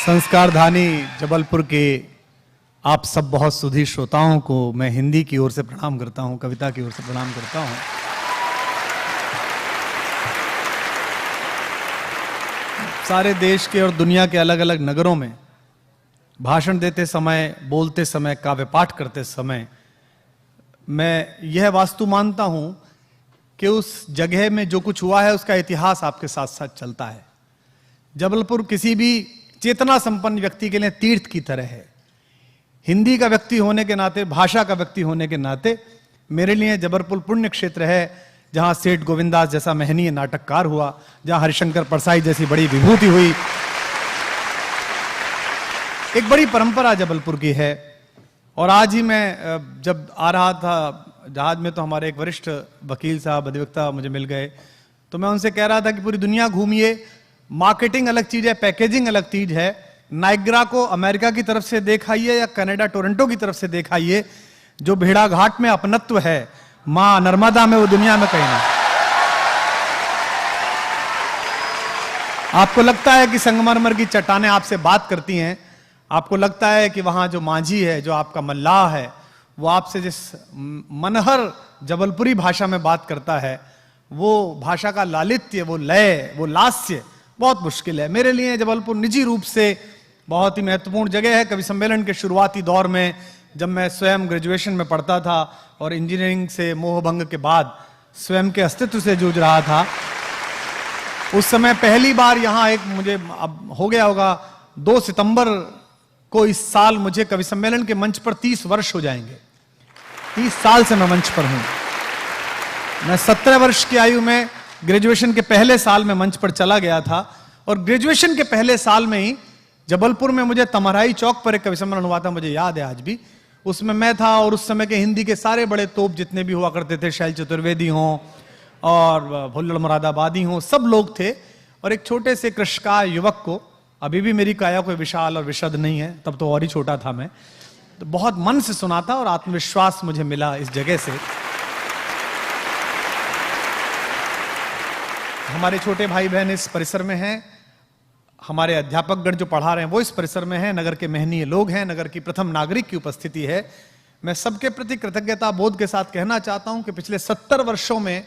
संस्कारधानी जबलपुर के आप सब बहुत सुधी श्रोताओं को मैं हिंदी की ओर से प्रणाम करता हूं, कविता की ओर से प्रणाम करता हूं। सारे देश के और दुनिया के अलग अलग नगरों में भाषण देते समय, बोलते समय, काव्य पाठ करते समय मैं यह वास्तु मानता हूं कि उस जगह में जो कुछ हुआ है उसका इतिहास आपके साथ साथ चलता है। जबलपुर किसी भी चेतना संपन्न व्यक्ति के लिए तीर्थ की तरह है। हिंदी का व्यक्ति होने के नाते, भाषा का व्यक्ति होने के नाते मेरे लिए जबलपुर पुण्य क्षेत्र है, जहां सेठ गोविंदास जैसा महनीय नाटककार हुआ, जहां हरिशंकर परसाई जैसी बड़ी विभूति हुई। एक बड़ी परंपरा जबलपुर की है। और आज ही मैं जब आ रहा था जहाज में तो हमारे एक वरिष्ठ वकील साहब, अधिवक्ता मुझे मिल गए, तो मैं उनसे कह रहा था कि पूरी दुनिया घूमिए, मार्केटिंग अलग चीज है, पैकेजिंग अलग चीज है। नाइग्रा को अमेरिका की तरफ से देखाइए या कनाडा टोरंटो की तरफ से देखाइए, जो भेड़ाघाट में अपनत्व है मां नर्मदा में, वो दुनिया में कहीं नहीं। आपको लगता है कि संगमरमर की चट्टानें आपसे बात करती हैं, आपको लगता है कि वहां जो माझी है, जो आपका मल्लाह है, वो आपसे जिस मनहर जबलपुरी भाषा में बात करता है, वो भाषा का लालित्य, वो लय, वो लास्य बहुत मुश्किल है। मेरे लिए जबलपुर निजी रूप से बहुत ही महत्वपूर्ण जगह है। कवि सम्मेलन के शुरुआती दौर में जब मैं स्वयं ग्रेजुएशन में पढ़ता था और इंजीनियरिंग से मोहभंग के बाद स्वयं के अस्तित्व से जूझ रहा था, उस समय पहली बार यहां एक, मुझे अब हो गया होगा 2 सितंबर को इस साल मुझे कवि सम्मेलन के मंच पर 30 वर्ष हो जाएंगे। 30 साल से मैं मंच पर हूं। मैं 17 वर्ष की आयु में ग्रेजुएशन के पहले साल में मंच पर चला गया था, और ग्रेजुएशन के पहले साल में ही जबलपुर में मुझे तमराई चौक पर एक कवि सम्मेलन हुआ था, मुझे याद है आज भी। उसमें मैं था और उस समय के हिंदी के सारे बड़े तोप जितने भी हुआ करते थे, शैल चतुर्वेदी हों और भुल्लड़ मुरादाबादी हों, सब लोग थे। और एक छोटे से कृषकाय युवक को, अभी भी मेरी काया कोई विशाल और विशद नहीं है, तब तो और ही छोटा था मैं, तो बहुत मन से सुना था और आत्मविश्वास मुझे मिला इस जगह से। हमारे छोटे भाई बहन इस परिसर में हैं, हमारे अध्यापकगण जो पढ़ा रहे हैं वो इस परिसर में हैं, नगर के महनीय लोग हैं, नगर की प्रथम नागरिक की उपस्थिति है। मैं सबके प्रति कृतज्ञता बोध के साथ कहना चाहता हूं कि पिछले 70 वर्षों में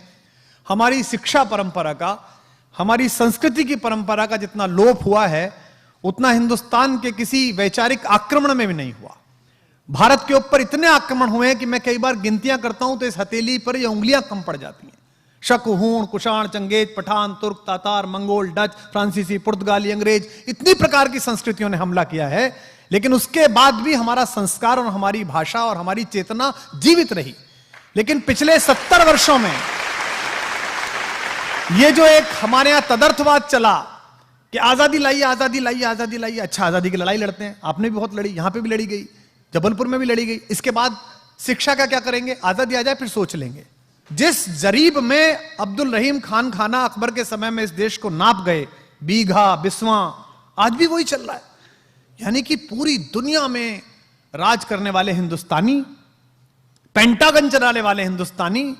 हमारी शिक्षा परंपरा का, हमारी संस्कृति की परंपरा का जितना लोप हुआ है, उतना हिंदुस्तान के किसी वैचारिक आक्रमण में भी नहीं हुआ। भारत के ऊपर इतने आक्रमण हुए हैं कि मैं कई बार गिनतियां करता हूं तो इस हथेली पर ये उंगलियां कम पड़ जाती हैं। शक, हूण, कुषाण, चंगेज, पठान, तुर्क, तातार, मंगोल, डच, फ्रांसीसी, पुर्तगाली, अंग्रेज, इतनी प्रकार की संस्कृतियों ने हमला किया है, लेकिन उसके बाद भी हमारा संस्कार और हमारी भाषा और हमारी चेतना जीवित रही। लेकिन पिछले 70 वर्षों में ये जो एक हमारे यहां तदर्थवाद चला कि आजादी लाइए, आजादी लाइए, आजादी लाइए, अच्छा आजादी की लड़ाई लड़ते हैं, आपने भी बहुत लड़ी, यहां पे भी लड़ी गई, जबलपुर में भी लड़ी गई। इसके बाद शिक्षा का क्या करेंगे, आजादी आ जाए फिर सोच लेंगे। जिस जरीब में अब्दुल रहीम खान खाना अकबर के समय में इस देश को नाप गए, बीघा, बिस्वा, आज भी वही चल रहा है। यानी कि पूरी दुनिया में राज करने वाले हिंदुस्तानी, पेंटागन चलाने वाले हिंदुस्तानी,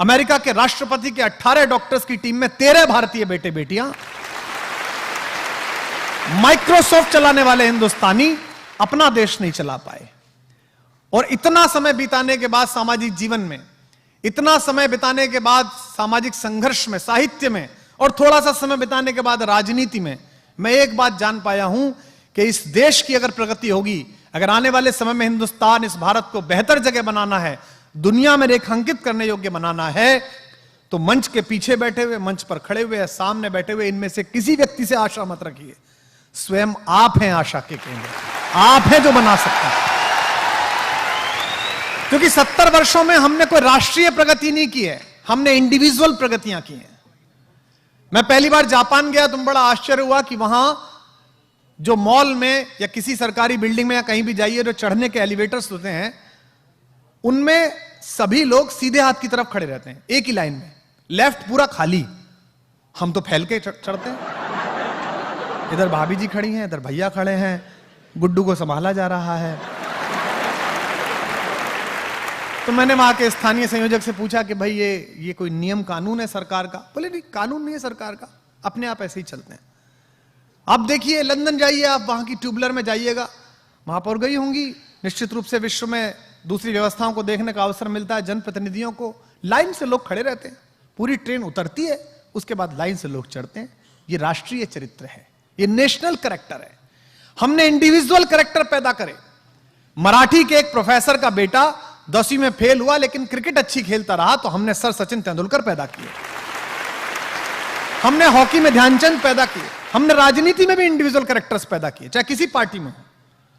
अमेरिका के राष्ट्रपति के 18 डॉक्टर्स की टीम में 13 भारतीय बेटे बेटियां, माइक्रोसॉफ्ट चलाने वाले हिंदुस्तानी अपना देश नहीं चला पाए। और इतना समय बिताने के बाद सामाजिक जीवन में, इतना समय बिताने के बाद सामाजिक संघर्ष में, साहित्य में, और थोड़ा सा समय बिताने के बाद राजनीति में, मैं एक बात जान पाया हूं कि इस देश की अगर प्रगति होगी, अगर आने वाले समय में हिंदुस्तान, इस भारत को बेहतर जगह बनाना है, दुनिया में रेखांकित करने योग्य बनाना है, तो मंच के पीछे बैठे हुए, मंच पर खड़े हुए या सामने बैठे हुए, इनमें से किसी व्यक्ति से आशा मत रखिए। स्वयं आप हैं आशा के केंद्र, आप हैं जो बना सकते हैं। क्योंकि 70 वर्षों में हमने कोई राष्ट्रीय प्रगति नहीं की है, हमने इंडिविजुअल प्रगतियां की हैं। मैं पहली बार जापान गया तो बड़ा आश्चर्य हुआ कि वहां जो मॉल में या किसी सरकारी बिल्डिंग में या कहीं भी जाइए, जो चढ़ने के एलिवेटर्स होते हैं, उनमें सभी लोग सीधे हाथ की तरफ खड़े रहते हैं, एक ही लाइन में, लेफ्ट पूरा खाली। हम तो फैल के चढ़ते हैं। इधर भाभी जी खड़ी हैं, इधर भैया खड़े हैं, गुड्डू को संभाला जा रहा है। तो मैंने वहां के स्थानीय संयोजक से पूछा कि भाई ये कोई नियम कानून है सरकार का? बोले नहीं, कानून नहीं है सरकार का, अपने आप ऐसे ही चलते हैं। आप देखिए, लंदन जाइए, आप वहां की ट्यूबलर में जाइएगा, महापौर गई होंगी, निश्चित रूप से विश्व में दूसरी व्यवस्थाओं को देखने का अवसर मिलता है जनप्रतिनिधियों को। लाइन से लोग खड़े रहते हैं, पूरी ट्रेन उतरती है, उसके बाद लाइन से लोग चढ़ते हैं। ये राष्ट्रीय चरित्र है, ये नेशनल कैरेक्टर है। हमने इंडिविजुअल कैरेक्टर पैदा करे। मराठी के एक प्रोफेसर का बेटा 10वीं में फेल हुआ, लेकिन क्रिकेट अच्छी खेलता रहा, तो हमने सर सचिन तेंदुलकर पैदा किए। हमने हॉकी में ध्यानचंद पैदा किए। हमने राजनीति में भी इंडिविजुअल कैरेक्टर्स पैदा किए, चाहे किसी पार्टी में हो।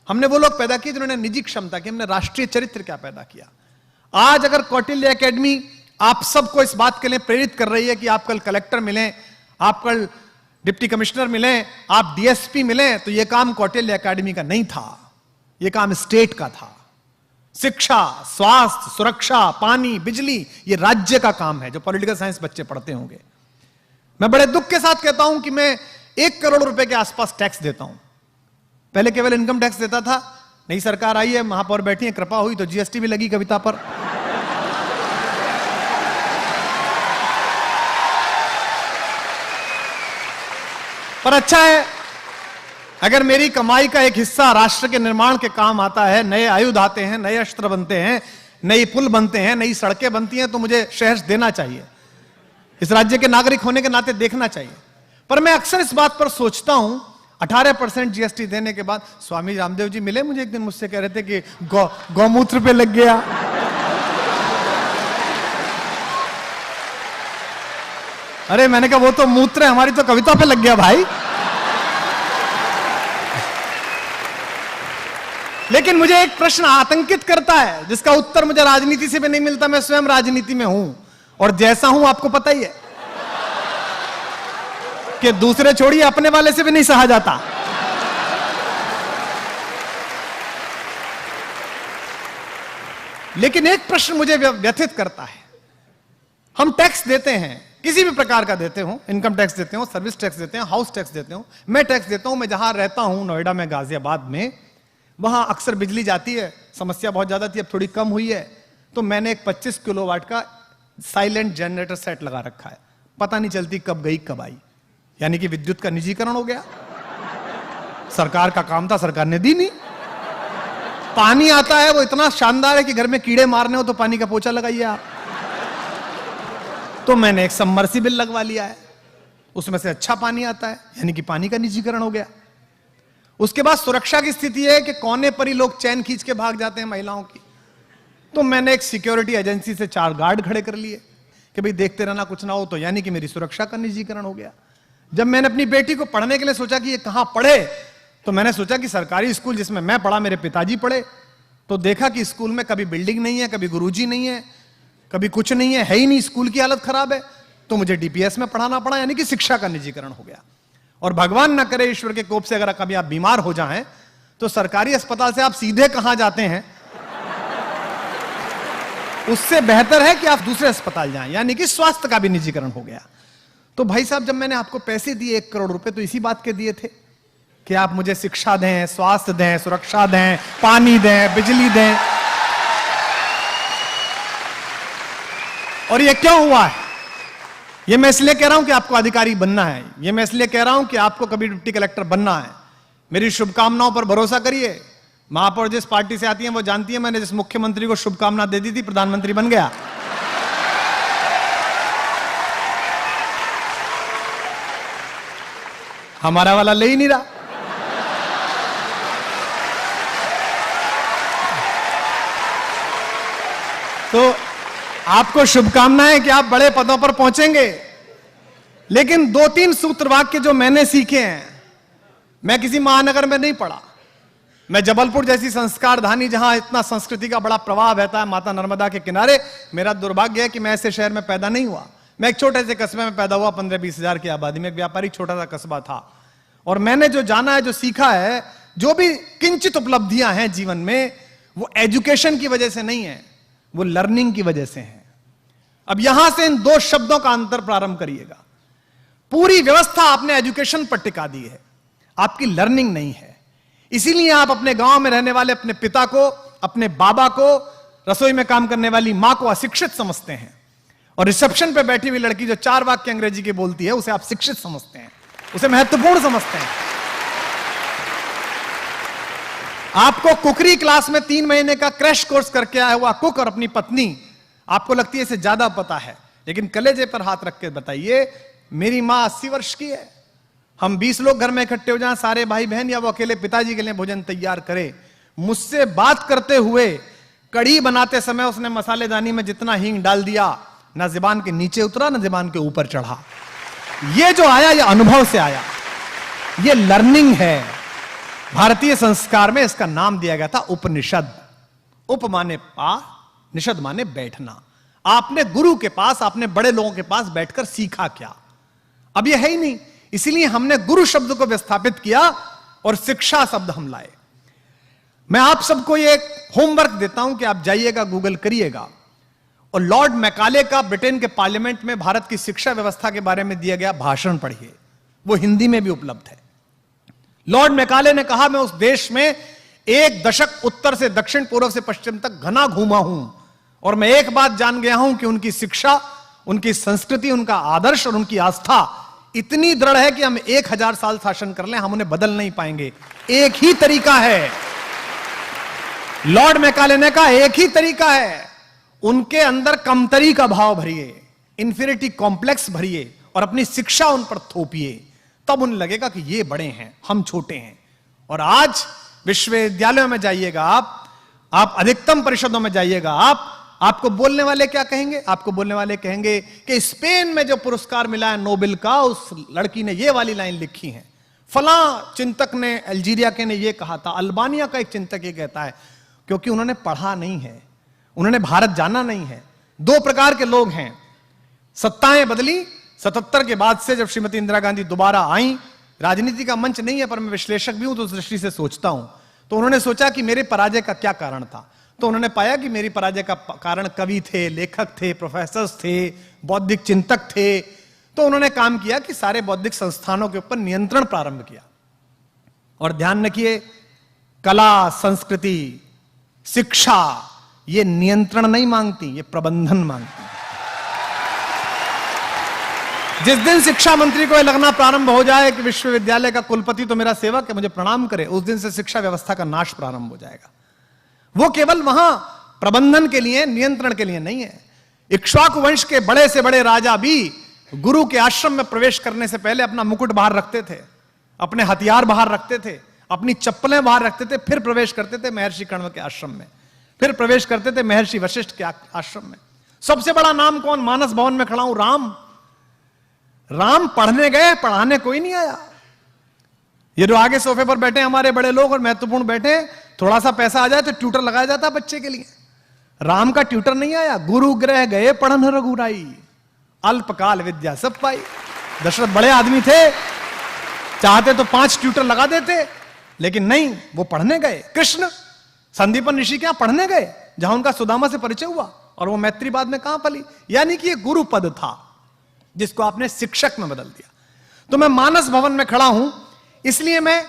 हमने वो लोग पैदा किए जिन्होंने निजी क्षमता की। हमने राष्ट्रीय चरित्र क्या पैदा किया। आज अगर कौटिल्य एकेडमी आप सबको इस बात के लिए प्रेरित कर रही है कि आप कल कलेक्टर मिलें, आप कल डिप्टी कमिश्नर मिलें, आप डीएसपी मिलें, तो यह काम कौटिल्य एकेडमी का नहीं था, यह काम स्टेट का था। शिक्षा, स्वास्थ्य, सुरक्षा, पानी, बिजली, यह राज्य का काम है, जो पॉलिटिकल साइंस बच्चे पढ़ते होंगे। मैं बड़े दुख के साथ कहता हूं कि मैं 1 करोड़ रुपए के आसपास टैक्स देता हूं। पहले केवल इनकम टैक्स देता था, नई सरकार आई है, महापौर बैठी है, कृपा हुई तो जीएसटी भी लगी कविता पर। पर अच्छा है, अगर मेरी कमाई का एक हिस्सा राष्ट्र के निर्माण के काम आता है, नए आयुध आते हैं, नए अस्त्र बनते हैं, नई पुल बनते हैं, नई सड़कें बनती हैं, तो मुझे शहर देना चाहिए। इस राज्य के नागरिक होने के नाते देखना चाहिए। पर मैं अक्सर इस बात पर सोचता हूं, 18% जीएसटी देने के बाद, स्वामी रामदेव जी मिले मुझे एक दिन, मुझसे कह रहे थे कि गौमूत्र पे लग गया। अरे मैंने कहा वो तो मूत्र है, हमारी तो कविता पे लग गया भाई। लेकिन मुझे एक प्रश्न आतंकित करता है, जिसका उत्तर मुझे राजनीति से भी नहीं मिलता। मैं स्वयं राजनीति में हूं, और जैसा हूं आपको पता ही है कि दूसरे छोड़िए, अपने वाले से भी नहीं सहा जाता। लेकिन एक प्रश्न मुझे व्यथित करता है। हम टैक्स देते हैं, किसी भी प्रकार का देते हो, इनकम टैक्स देते हो, सर्विस टैक्स देते हो, हाउस टैक्स देते हो, मैं टैक्स देता हूं। मैं जहां रहता हूं, नोएडा में, गाजियाबाद में, वहां अक्सर बिजली जाती है, समस्या बहुत ज्यादा थी, अब थोड़ी कम हुई है। तो मैंने एक 25 किलोवाट का साइलेंट जनरेटर सेट लगा रखा है, पता नहीं चलती कब गई कब आई। यानी कि विद्युत का निजीकरण हो गया। सरकार का काम था, सरकार ने दी नहीं। पानी आता है, वो इतना शानदार है कि घर में कीड़े मारने हो तो पानी का पोछा लगाइए आप। तो मैंने एक सबमर्सिबल लगवा लिया है, उसमें से अच्छा पानी आता है, यानी कि पानी का निजीकरण हो गया। उसके बाद सुरक्षा की स्थिति है कि कोने पर ही लोग चैन खींच के भाग जाते हैं महिलाओं की। तो मैंने एक सिक्योरिटी एजेंसी से 4 गार्ड खड़े कर लिए कि भाई देखते रहना, कुछ ना हो तो, यानी कि मेरी सुरक्षा का निजीकरण हो गया। जब मैंने अपनी बेटी को पढ़ने के लिए सोचा कि ये कहां पढ़े, तो मैंने सोचा कि सरकारी स्कूल जिसमें मैं पढ़ा, मेरे पिताजी पढ़े, तो देखा कि स्कूल में कभी बिल्डिंग नहीं है, कभी गुरुजी नहीं है, कभी कुछ नहीं है ही नहीं, स्कूल की हालत खराब है। तो मुझे डीपीएस में पढ़ाना पड़ा, यानी कि शिक्षा का निजीकरण हो गया। और भगवान ना करे, ईश्वर के कोप से अगर कभी आप बीमार हो जाएं, तो सरकारी अस्पताल से आप सीधे कहां जाते हैं, उससे बेहतर है कि आप दूसरे अस्पताल जाएं, यानी कि स्वास्थ्य का भी निजीकरण हो गया। तो भाई साहब, जब मैंने आपको पैसे दिए 1 करोड़ रुपए, तो इसी बात के दिए थे कि आप मुझे शिक्षा दें, स्वास्थ्य दें, सुरक्षा दें, पानी दें, बिजली दें। और ये क्यों हुआ है? ये मैं इसलिए कह रहा हूं कि आपको अधिकारी बनना है, ये मैं इसलिए कह रहा हूं कि आपको कभी डिप्टी कलेक्टर बनना है। मेरी शुभकामनाओं पर भरोसा करिए। महापौर जिस पार्टी से आती है वो जानती है, मैंने जिस मुख्यमंत्री को शुभकामना दे दी थी, प्रधानमंत्री बन गया। हमारा वाला ले ही नहीं रहा। तो आपको शुभकामनाएं कि आप बड़े पदों पर पहुंचेंगे। लेकिन 2-3 सूत्र वाक्य जो मैंने सीखे हैं, मैं किसी महानगर में नहीं पढ़ा। मैं जबलपुर जैसी संस्कार धानी, जहां इतना संस्कृति का बड़ा प्रवाह बहता है, माता नर्मदा के किनारे, मेरा दुर्भाग्य है कि मैं ऐसे शहर में पैदा नहीं हुआ। मैं एक छोटे से कस्बे में पैदा हुआ, 15-20 हजार की आबादी में, एक व्यापारिक छोटा सा कस्बा था। और मैंने जो जाना है, जो सीखा है, जो भी किंचित उपलब्धियां हैं जीवन में, वो एजुकेशन की वजह से नहीं है, वो लर्निंग की वजह से है। अब यहां से इन 2 शब्दों का अंतर प्रारंभ करिएगा। पूरी व्यवस्था आपने एजुकेशन पर टिका दी है, आपकी लर्निंग नहीं है। इसीलिए आप अपने गांव में रहने वाले अपने पिता को, अपने बाबा को, रसोई में काम करने वाली मां को अशिक्षित समझते हैं, और रिसेप्शन पे बैठी हुई लड़की जो 4 वाक्य अंग्रेजी के बोलती है, उसे आप शिक्षित समझते हैं, उसे महत्वपूर्ण समझते हैं। आपको कुकरी क्लास में 3 महीने का क्रैश कोर्स करके आया हुआ कुक और अपनी पत्नी, आपको लगती है इसे ज्यादा पता है, लेकिन कलेजे पर हाथ रख के बताइए, मेरी मां 80 वर्ष की है, हम 20 लोग घर में इकट्ठे हो जाएं, सारे भाई बहन या वो अकेले पिताजी के लिए भोजन तैयार करे, मुझसे बात करते हुए कढ़ी बनाते समय उसने मसालेदानी में जितना हींग डाल दिया, ना ज़ुबान के नीचे उतरा ना ज़ुबान के ऊपर चढ़ा। ये जो आया ये अनुभव से आया, ये लर्निंग है। भारतीय संस्कार में इसका नाम दिया गया था उपनिषद। उप माने पास, निषद माने बैठना। आपने गुरु के पास, आपने बड़े लोगों के पास बैठकर सीखा क्या? अब यह है ही नहीं, इसीलिए हमने गुरु शब्द को विस्थापित किया और शिक्षा शब्द हम लाए। मैं आप सबको ये होमवर्क देता हूं कि आप जाइएगा, गूगल करिएगा और लॉर्ड मैकाले का ब्रिटेन के पार्लियामेंट में भारत की शिक्षा व्यवस्था के बारे में दिया गया भाषण पढ़िए, वो हिंदी में भी उपलब्ध है। लॉर्ड मैकाले ने कहा, मैं उस देश में 1 दशक उत्तर से दक्षिण, पूर्व से पश्चिम तक घना घूमा हूं और मैं एक बात जान गया हूं कि उनकी शिक्षा, उनकी संस्कृति, उनका आदर्श और उनकी आस्था इतनी दृढ़ है कि हम 1000 साल शासन कर लें, हम उन्हें बदल नहीं पाएंगे। एक ही तरीका है, लॉर्ड मैकाले ने कहा एक ही तरीका है, उनके अंदर कमतरी का भाव भरिए, इंफीरियरिटी कॉम्प्लेक्स भरिए और अपनी शिक्षा उन पर थोपिए, तब उन्हें लगेगा कि ये बड़े हैं, हम छोटे हैं। और आज विश्वविद्यालयों में जाइएगा आप अधिकतम परिषदों में जाइएगा, आपको बोलने वाले क्या कहेंगे? आपको बोलने वाले कहेंगे कि स्पेन में जो पुरस्कार मिला है नोबेल का, उस लड़की ने ये वाली लाइन लिखी है, फलां चिंतक ने, अल्जीरिया के ने ये कहा था, अल्बानिया का एक चिंतक ये कहता है, क्योंकि उन्होंने पढ़ा नहीं है, उन्होंने भारत जाना नहीं है। 2 प्रकार के लोग हैं, सत्ताएं बदली 77 के बाद से, जब श्रीमती इंदिरा गांधी दोबारा आई, राजनीति का मंच नहीं है पर मैं विश्लेषक भी हूं तो उस दृष्टि से सोचता हूं, तो उन्होंने सोचा कि मेरे पराजय का क्या कारण था, तो उन्होंने पाया कि मेरी पराजय का कारण कवि थे, लेखक थे, प्रोफेसर्स थे, बौद्धिक चिंतक थे। तो उन्होंने काम किया कि सारे बौद्धिक संस्थानों के ऊपर नियंत्रण प्रारंभ किया। और ध्यान रखिए, कला, संस्कृति, शिक्षा ये नियंत्रण नहीं मांगती, ये प्रबंधन मांगती। जिस दिन शिक्षा मंत्री को यह लगना प्रारंभ हो जाए कि विश्वविद्यालय का कुलपति तो मेरा सेवक है, मुझे प्रणाम करे, उस दिन से शिक्षा व्यवस्था का नाश प्रारंभ हो जाएगा। वो केवल वहां प्रबंधन के लिए, नियंत्रण के लिए नहीं है। इक्ष्वाकु वंश के बड़े से बड़े राजा भी गुरु के आश्रम में प्रवेश करने से पहले अपना मुकुट बाहर रखते थे, अपने हथियार बाहर रखते थे, अपनी चप्पलें बाहर रखते थे, फिर प्रवेश करते थे महर्षि कण्व के आश्रम में, फिर प्रवेश करते थे महर्षि वशिष्ठ के आश्रम में। सबसे बड़ा नाम कौन? मानस भवन में खड़ा हूं, राम। राम पढ़ने गए, पढ़ाने कोई नहीं आया। ये जो आगे सोफे पर बैठे हमारे बड़े लोग और महत्वपूर्ण बैठे, थोड़ा सा पैसा आ जाए तो ट्यूटर लगाया जाता बच्चे के लिए। राम का ट्यूटर नहीं आया, गुरु गृह गए पढ़न रघुराई, अल्पकाल विद्या सब पाई। दशरथ बड़े आदमी थे, चाहते तो 5 ट्यूटर लगा देते, लेकिन नहीं, वो पढ़ने गए। कृष्ण संदीपन ऋषि क्या पढ़ने गए, जहां उनका सुदामा से परिचय हुआ, और वो मैत्री बाद में कहां पली। यानी कि ये गुरु पद था जिसको आपने शिक्षक में बदल दिया। तो मैं मानस भवन में खड़ा हूं, इसलिए मैं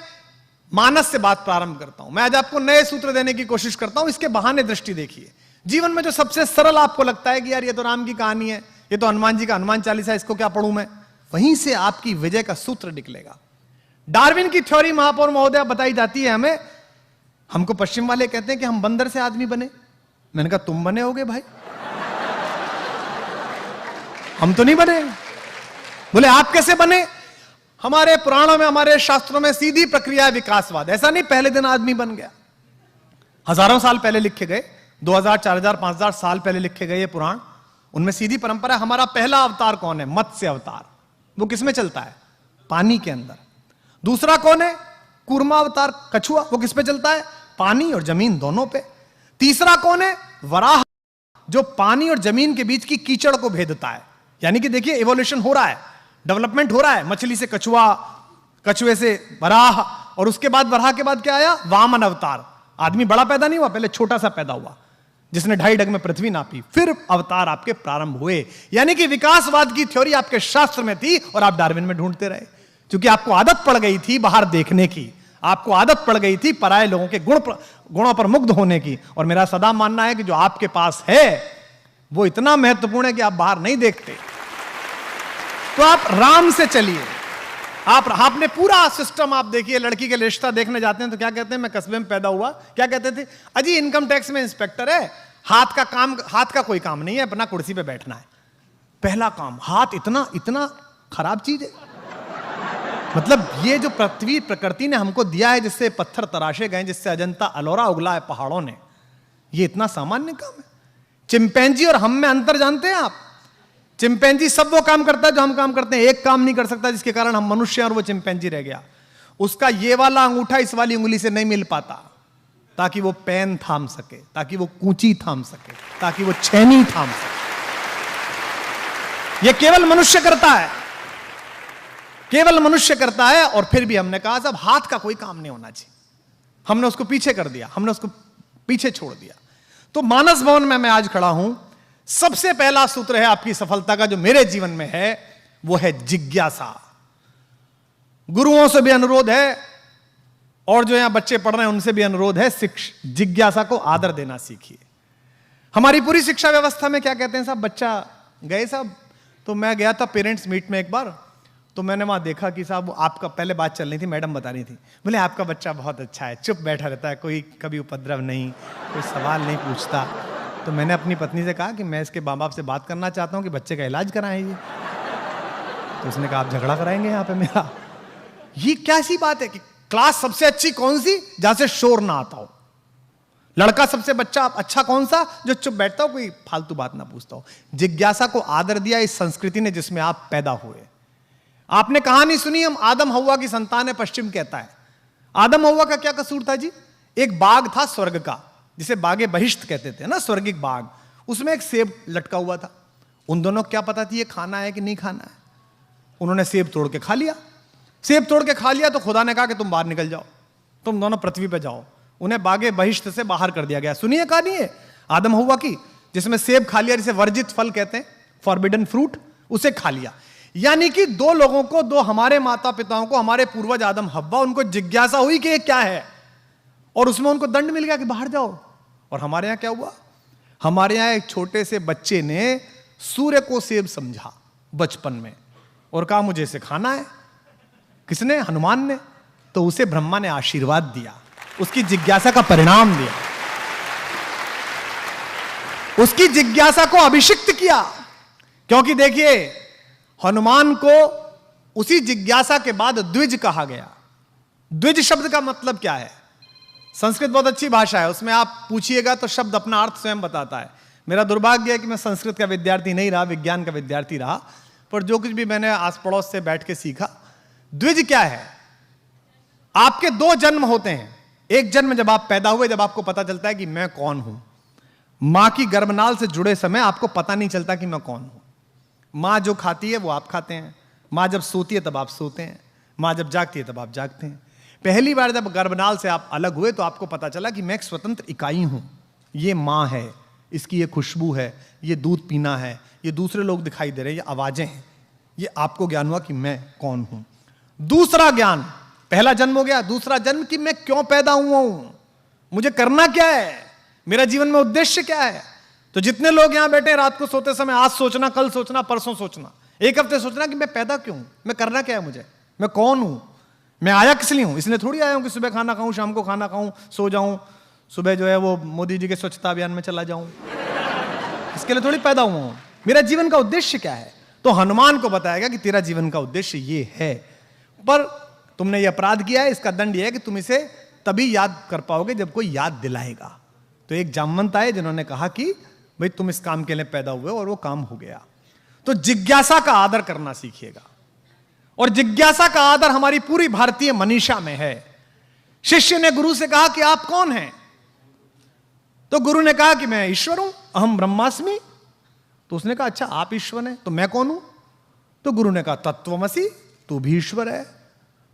मानस से बात प्रारंभ करता हूं। मैं आज आपको नए सूत्र देने की कोशिश करता हूं, इसके बहाने दृष्टि देखिए। जीवन में जो सबसे सरल आपको लगता है कि यार ये तो राम की कहानी है, ये तो हनुमान जी का हनुमान चालीसा, इसको क्या पढ़ूं मैं, वहीं से आपकी विजय का सूत्र निकलेगा। डार्विन की थ्योरी महापौर महोदय बताई जाती है हमें। हमको पश्चिम वाले कहते हैं कि हम बंदर से आदमी बने। मैंने कहा तुम बने होगे भाई, हम तो नहीं बने। बोले आप कैसे बने? हमारे पुराणों में, हमारे शास्त्रों में सीधी प्रक्रिया है विकासवाद। ऐसा नहीं पहले दिन आदमी बन गया, हजारों साल पहले लिखे गए, 2000, 4000, 5000 साल पहले लिखे गए ये पुराण, उनमें सीधी परंपरा। हमारा पहला अवतार कौन है? मत्स्य अवतार। वो किसमें चलता है? पानी के अंदर। दूसरा कौन है? कूर्मा अवतार, कछुआ। वो किस पे चलता है? पानी और जमीन दोनों पे। तीसरा कौन है? वराह, जो पानी और जमीन के बीच की कीचड़ को भेदता है। यानी कि देखिए इवोल्यूशन हो रहा है, डेवलपमेंट हो रहा है। मछली से कछुआ, कछुए से वराह, और उसके बाद वराह के बाद क्या आया? वामन अवतार। आदमी बड़ा पैदा नहीं हुआ, पहले छोटा सा पैदा हुआ जिसने 2.5 डग में पृथ्वी नापी, फिर अवतार आपके प्रारंभ हुए। यानी कि विकासवाद की थ्योरी आपके शास्त्र में थी और आप डार्विन में ढूंढते रहे, क्योंकि आपको आदत पड़ गई थी बाहर देखने की, आपको आदत पड़ गई थी पराये लोगों के गुणों पर मुग्ध होने की। और मेरा सदा मानना है कि जो आपके पास है वो इतना महत्वपूर्ण है कि आप बाहर नहीं देखते। तो आप राम से चलिए, आपने पूरा सिस्टम आप देखिए, लड़की के रिश्ता देखने जाते हैं तो क्या कहते हैं, मैं कस्बे में पैदा हुआ, क्या कहते थे, अजी इनकम टैक्स में इंस्पेक्टर है, हाथ का कोई काम नहीं है, अपना कुर्सी पे बैठना है। पहला काम, हाथ इतना इतना खराब चीज है। मतलब ये जो पृथ्वी प्रकृति ने हमको दिया है, जिससे पत्थर तराशे गए, जिससे अजंता अलोरा उगला है पहाड़ों ने, ये इतना सामान्य काम है। चिंपैंजी और हम में अंतर जानते हैं आप? चिंपैंजी सब वो काम करता है जो हम काम करते हैं, एक काम नहीं कर सकता, जिसके कारण हम मनुष्य और वो चिंपैंजी रह गया। उसका ये वाला अंगूठा इस वाली उंगली से नहीं मिल पाता, ताकि वो पेन थाम सके, ताकि वो कूंची थाम सके, ताकि वो छेनी थाम सके। ये केवल मनुष्य करता है, केवल मनुष्य करता है। और फिर भी हमने कहा साहब हाथ का कोई काम नहीं होना चाहिए, हमने उसको पीछे कर दिया, हमने उसको पीछे छोड़ दिया। तो मानस भवन में मैं आज खड़ा हूं, सबसे पहला सूत्र है आपकी सफलता का जो मेरे जीवन में है, वो है जिज्ञासा। गुरुओं से भी अनुरोध है और जो यहां बच्चे पढ़ रहे हैं उनसे भी अनुरोध है, जिज्ञासा को आदर देना सीखिए। हमारी पूरी शिक्षा व्यवस्था में क्या कहते हैं साहब, बच्चा गए साहब, तो मैं गया था पेरेंट्स मीट में एक बार, तो मैंने वहां देखा कि साहब आपका, पहले बात चल रही थी, मैडम बता रही थी, बोले आपका बच्चा बहुत अच्छा है, चुप बैठा रहता है, कोई कभी उपद्रव नहीं, कोई सवाल नहीं पूछता। तो मैंने अपनी पत्नी से कहा कि मैं इसके माँ बाप से बात करना चाहता हूँ कि बच्चे का इलाज कराएं। तो उसने कहा आप झगड़ा कराएंगे यहाँ पे मेरा? ये क्या सी बात है कि क्लास सबसे अच्छी कौन सी, जहां से शोर ना आता हो। लड़का सबसे बच्चा अच्छा कौन सा, जो चुप बैठता हो, कोई फालतू बात ना पूछता हो। जिज्ञासा को आदर दिया इस संस्कृति ने जिसमें आप पैदा हुए। आपने कहानी सुनी, हम आदम हव्वा की संतान है, पश्चिम कहता है। आदम हव्वा का क्या कसूर था जी? एक बाग था स्वर्ग का, जिसे बागे बहिश्त कहते थे ना, स्वर्गिक बाग, उसमें एक सेब लटका हुआ था। उन दोनों को क्या पता थी ये खाना है कि नहीं खाना है? उन्होंने सेब तोड़ के खा लिया। सेब तोड़ के खा लिया तो खुदा ने कहा कि तुम बाहर निकल जाओ, तुम दोनों पृथ्वी पे जाओ। उन्हें बागे बहिश्त से बाहर कर दिया गया। सुनिए कहानी है आदम हव्वा की, जिसमें सेब खा लिया, जिसे वर्जित फल कहते हैं, फॉरबिडन फ्रूट, उसे खा लिया। यानी कि दो लोगों को, दो हमारे माता पिताओं को, हमारे पूर्वज आदम हव्वा, उनको जिज्ञासा हुई कि ये क्या है, और उसमें उनको दंड मिल गया कि बाहर जाओ। और हमारे यहां क्या हुआ? हमारे यहां एक छोटे से बच्चे ने सूर्य को सेब समझा बचपन में और कहा मुझे इसे खाना है। किसने? हनुमान ने। तो उसे ब्रह्मा ने आशीर्वाद दिया, उसकी जिज्ञासा का परिणाम दिया, उसकी जिज्ञासा को अभिषिक्त किया। क्योंकि देखिए हनुमान को उसी जिज्ञासा के बाद द्विज कहा गया। द्विज शब्द का मतलब क्या है? संस्कृत बहुत अच्छी भाषा है, उसमें आप पूछिएगा तो शब्द अपना अर्थ स्वयं बताता है। मेरा दुर्भाग्य है कि मैं संस्कृत का विद्यार्थी नहीं रहा, विज्ञान का विद्यार्थी रहा, पर जो कुछ भी मैंने आस पड़ोस से बैठ के सीखा। द्विज क्या है? आपके दो जन्म होते हैं। एक जन्म जब आप पैदा हुए, जब आपको पता चलता है कि मैं कौन हूं। मां की गर्भनाल से जुड़े समय आपको पता नहीं चलता कि मैं कौन हूं। मां जो खाती है वो आप खाते हैं, मां जब सोती है तब आप सोते हैं, मां जब जागती है तब आप जागते हैं। पहली बार जब गर्भनाल से आप अलग हुए तो आपको पता चला कि मैं एक स्वतंत्र इकाई हूं। ये मां है, इसकी ये खुशबू है, ये दूध पीना है, ये दूसरे लोग दिखाई दे रहे हैं, ये आवाजें हैं। ये आपको ज्ञान हुआ कि मैं कौन हूं। दूसरा ज्ञान, पहला जन्म हो गया, दूसरा जन्म कि मैं क्यों पैदा हुआ हूं, मुझे करना क्या है, मेरा जीवन में उद्देश्य क्या है। तो जितने लोग यहां बैठे हैं रात को सोते समय, आज सोचना, कल सोचना, परसों सोचना, एक हफ्ते सोचना कि मैं पैदा क्यों हूं, मैं करना क्या है, मुझे, मैं कौन हूं, मैं आया किस लिए हूं। इसलिए थोड़ी आया हूं कि सुबह खाना खाऊं, शाम को खाना खाऊं, सो जाऊं, सुबह जो है वो मोदी जी के स्वच्छता अभियान में चला जाऊं। इसके लिए थोड़ी पैदा हुआ हूं। मेरा जीवन का उद्देश्य क्या है? तो हनुमान को बताया गया कि तेरा जीवन का उद्देश्य ये है, पर तुमने ये अपराध किया है, इसका दंड ये है कि तुम इसे तभी याद कर पाओगे जब कोई याद दिलाएगा। तो एक जामवंत आए जिन्होंने कहा कि भाई तुम इस काम के लिए पैदा हुए, और वो काम हो गया। तो जिज्ञासा का आदर करना सीखिएगा, और जिज्ञासा का आदर हमारी पूरी भारतीय मनीषा में है। शिष्य ने गुरु से कहा कि आप कौन हैं? तो गुरु ने कहा कि मैं ईश्वर हूं, अहम ब्रह्मास्मि। तो उसने कहा अच्छा आप ईश्वर हैं, तो मैं कौन हूं? तो गुरु ने कहा तत्वमसि, तू भी ईश्वर है।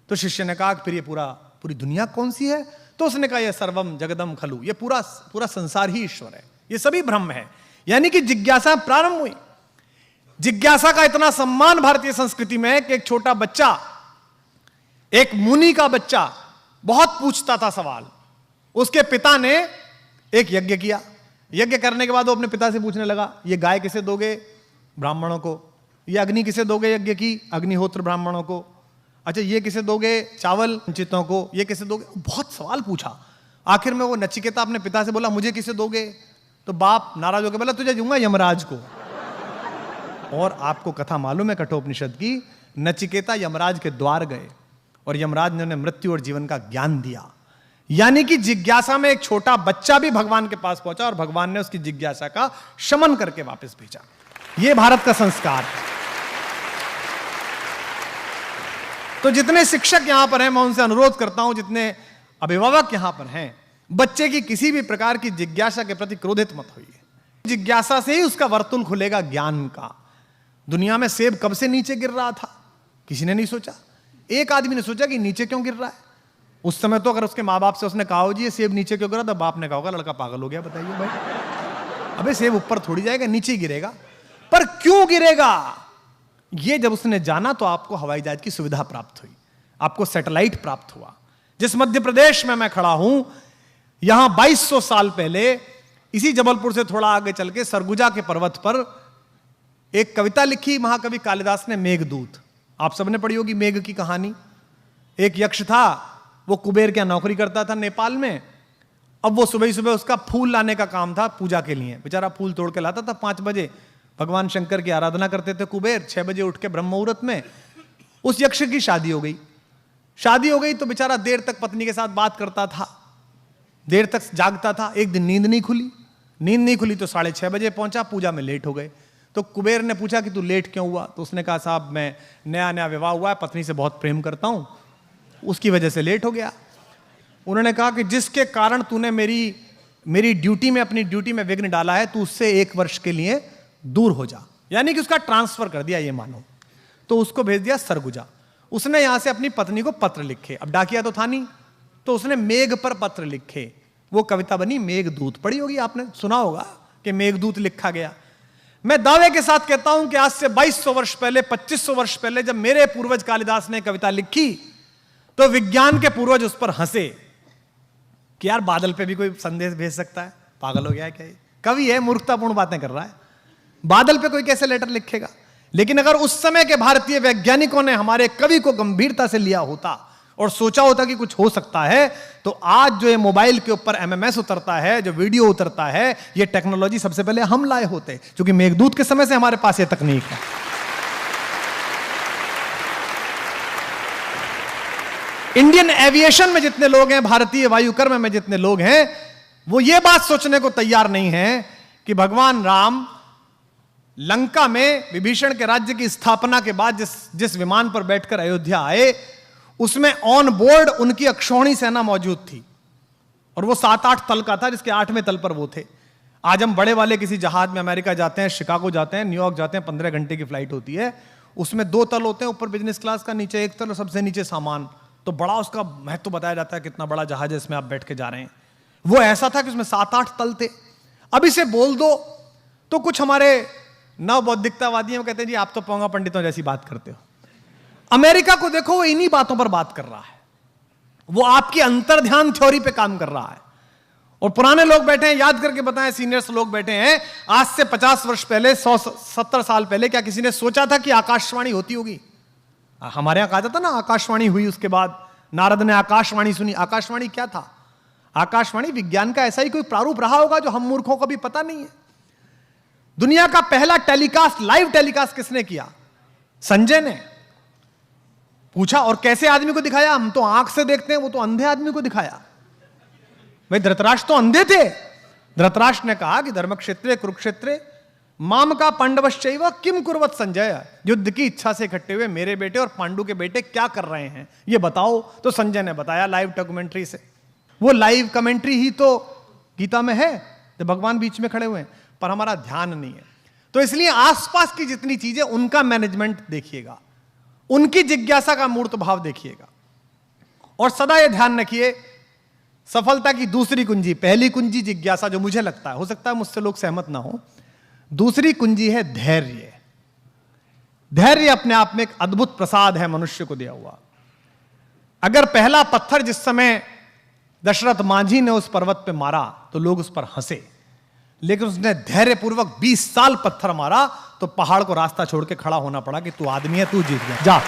तो शिष्य ने कहा कि फिर ये पूरी दुनिया कौन सी है? तो उसने कहा ये सर्वम जगदम खलु, ये पूरा संसार ही ईश्वर है, ये सभी ब्रह्म है। यानी कि जिज्ञासा प्रारंभ हुई। जिज्ञासा का इतना सम्मान भारतीय संस्कृति में है कि एक छोटा बच्चा, एक मुनि का बच्चा, बहुत पूछता था सवाल। उसके पिता ने एक यज्ञ किया। यज्ञ करने के बाद वो अपने पिता से पूछने लगा, ये गाय किसे दोगे? ब्राह्मणों को। ये अग्नि किसे दोगे? यज्ञ की, अग्निहोत्र ब्राह्मणों को। अच्छा ये किसे दोगे चावल वंचितों को, ये किसे दोगे? बहुत सवाल पूछा। आखिर में वो नचिकेता अपने पिता से बोला मुझे किसे दोगे? तो बाप नाराज होकर बोला तुझे दूंगा यमराज को। और आपको कथा मालूम है कठोपनिषद की, नचिकेता यमराज के द्वार गए और यमराज ने उन्हें मृत्यु और जीवन का ज्ञान दिया। यानी कि जिज्ञासा में एक छोटा बच्चा भी भगवान के पास पहुंचा और भगवान ने उसकी जिज्ञासा का शमन करके वापस भेजा। यह भारत का संस्कार है। तो जितने शिक्षक यहां पर हैं मैं उनसे अनुरोध करता हूं, जितने अभिभावक यहां पर हैं, बच्चे की किसी भी प्रकार की जिज्ञासा के प्रति क्रोधित मत होइए। जिज्ञासा से ही उसका वर्तुल खुलेगा ज्ञान का। दुनिया में सेब कब से नीचे गिर रहा था किसी ने नहीं सोचा। एक आदमी ने सोचा कि नीचे क्यों गिर रहा है। उस समय तो अगर उसके माँ बाप से उसने कहा हो जी ये सेब नीचे क्यों गिरा, तो बाप ने कहा होगा लड़का पागल हो गया। बताइए भाई, अबे सेब ऊपर थोड़ी जाएगा, नीचे गिरेगा। पर क्यों गिरेगा ये जब उसने जाना तो आपको हवाई जहाज की सुविधा प्राप्त हुई, आपको सैटेलाइट प्राप्त हुआ। जिस मध्य प्रदेश में मैं खड़ा हूं, यहां 2200 साल पहले इसी जबलपुर से थोड़ा आगे चल के सरगुजा के पर्वत पर एक कविता लिखी महाकवि कालिदास ने, मेघदूत। आप सबने पढ़ी होगी मेघ की कहानी। एक यक्ष था, वो कुबेर क्या नौकरी करता था नेपाल में। अब वो सुबह सुबह उसका फूल लाने का काम था पूजा के लिए। बेचारा फूल तोड़ के लाता था 5 बजे। भगवान शंकर की आराधना करते थे कुबेर। 6 बजे उठ के ब्रह्म मुहूर्त में उस यक्ष की शादी हो गई। शादी हो गई तो बेचारा देर तक पत्नी के साथ बात करता था, देर तक जागता था। एक दिन नींद नहीं खुली तो 6:30 बजे पहुंचा, पूजा में लेट हो गए। तो कुबेर ने पूछा कि तू लेट क्यों हुआ? तो उसने कहा साहब मैं नया विवाह हुआ है, पत्नी से बहुत प्रेम करता हूं, उसकी वजह से लेट हो गया। उन्होंने कहा कि जिसके कारण तूने मेरी ड्यूटी में, अपनी ड्यूटी में विघ्न डाला है, तू उससे 1 वर्ष के लिए दूर हो जा। यानी कि उसका ट्रांसफर कर दिया, ये मानो। तो उसको भेज दिया सरगुजा। उसने यहां से अपनी पत्नी को पत्र लिखे। अब डाकिया तो था नहीं, तो उसने मेघ पर पत्र लिखे। वो कविता बनी मेघदूत। पढ़ी होगी आपने, सुना होगा कि मेघदूत लिखा गया। मैं दावे के साथ कहता हूं कि आज से 2200 वर्ष पहले, 2500 वर्ष पहले जब मेरे पूर्वज कालिदास ने कविता लिखी तो विज्ञान के पूर्वज उस पर हंसे कि यार बादल पे भी कोई संदेश भेज सकता है, पागल हो गया है क्या ये? कवि है, मूर्खतापूर्ण बातें कर रहा है, बादल पे कोई कैसे लेटर लिखेगा? लेकिन अगर उस समय के भारतीय वैज्ञानिकों ने हमारे कवि को गंभीरता से लिया होता और सोचा होता कि कुछ हो सकता है, तो आज जो ये मोबाइल के ऊपर एमएमएस उतरता है, जो वीडियो उतरता है, ये टेक्नोलॉजी सबसे पहले हम लाए होते, क्योंकि मेघदूत के समय से हमारे पास ये तकनीक है। इंडियन एविएशन में जितने लोग हैं, भारतीय वायुकर्म में जितने लोग हैं, वो ये बात सोचने को तैयार नहीं है कि भगवान राम लंका में विभीषण के राज्य की स्थापना के बाद जिस विमान पर बैठकर अयोध्या आए, उसमें ऑन बोर्ड उनकी अक्षौहिणी सेना मौजूद थी और वो 7-8 तल का था, जिसके 8वें तल पर वो थे। आज हम बड़े वाले किसी जहाज में अमेरिका जाते हैं, शिकागो जाते हैं, न्यूयॉर्क जाते हैं, 15 घंटे की फ्लाइट होती है, उसमें 2 तल होते हैं, ऊपर बिजनेस क्लास का, नीचे 1 तल और सबसे नीचे सामान। तो बड़ा उसका महत्व बताया जाता है, कितना बड़ा जहाज है, इसमें आप बैठ के जा रहे हैं। वो ऐसा था कि उसमें 7-8 तल थे। अब इसे बोल दो तो कुछ हमारे नव बौद्धिकतावादी हैं, कहते हैं जी आप तो पोंगा पंडितों जैसी बात करते हो। अमेरिका को देखो, वो इन्हीं बातों पर बात कर रहा है, वो आपकी अंतर्ध्यान थ्योरी पे काम कर रहा है। और पुराने लोग बैठे हैं, याद करके बताएं, सीनियर्स लोग बैठे हैं, आज से 50 वर्ष पहले, 170 साल पहले क्या किसी ने सोचा था कि आकाशवाणी होती होगी? हमारे यहां कहा जाता ना आकाशवाणी हुई, उसके बाद नारद ने आकाशवाणी सुनी। आकाशवाणी क्या था? आकाशवाणी विज्ञान का ऐसा ही कोई प्रारूप रहा होगा जो हम मूर्खों को भी पता नहीं है। दुनिया का पहला टेलीकास्ट, लाइव टेलीकास्ट किसने किया? संजय ने। पूछा और कैसे आदमी को दिखाया? हम तो आंख से देखते हैं, वो तो अंधे आदमी को दिखाया। भाई धृतराष्ट्र तो अंधे थे। धृतराष्ट्र ने कहा कि धर्मक्षेत्रे कुरुक्षेत्रे माम का पांडवश्चैव किम कुर्वत संजय, युद्ध की इच्छा से इकट्ठे हुए मेरे बेटे और पांडु के बेटे क्या कर रहे हैं ये बताओ। तो संजय ने बताया लाइव डॉक्यूमेंट्री से। वो लाइव कमेंट्री ही तो गीता में है, जब भगवान बीच में खड़े हुए हैं, पर हमारा ध्यान नहीं है। तो इसलिए आसपास की जितनी चीजें, उनका मैनेजमेंट देखिएगा, उनकी जिज्ञासा का मूर्त भाव देखिएगा। और सदा यह ध्यान रखिए, सफलता की दूसरी कुंजी, पहली कुंजी जिज्ञासा, जो मुझे लगता है, हो सकता है मुझसे लोग सहमत ना हो, दूसरी कुंजी है धैर्य। धैर्य अपने आप में एक अद्भुत प्रसाद है मनुष्य को दिया हुआ। अगर पहला पत्थर जिस समय दशरथ मांझी ने उस पर्वत पे मारा तो लोग उस पर हंसे, लेकिन उसने धैर्यपूर्वक 20 साल पत्थर मारा तो पहाड़ को रास्ता छोड़ के खड़ा होना पड़ा कि तू आदमी है, तू जीत गया, जा।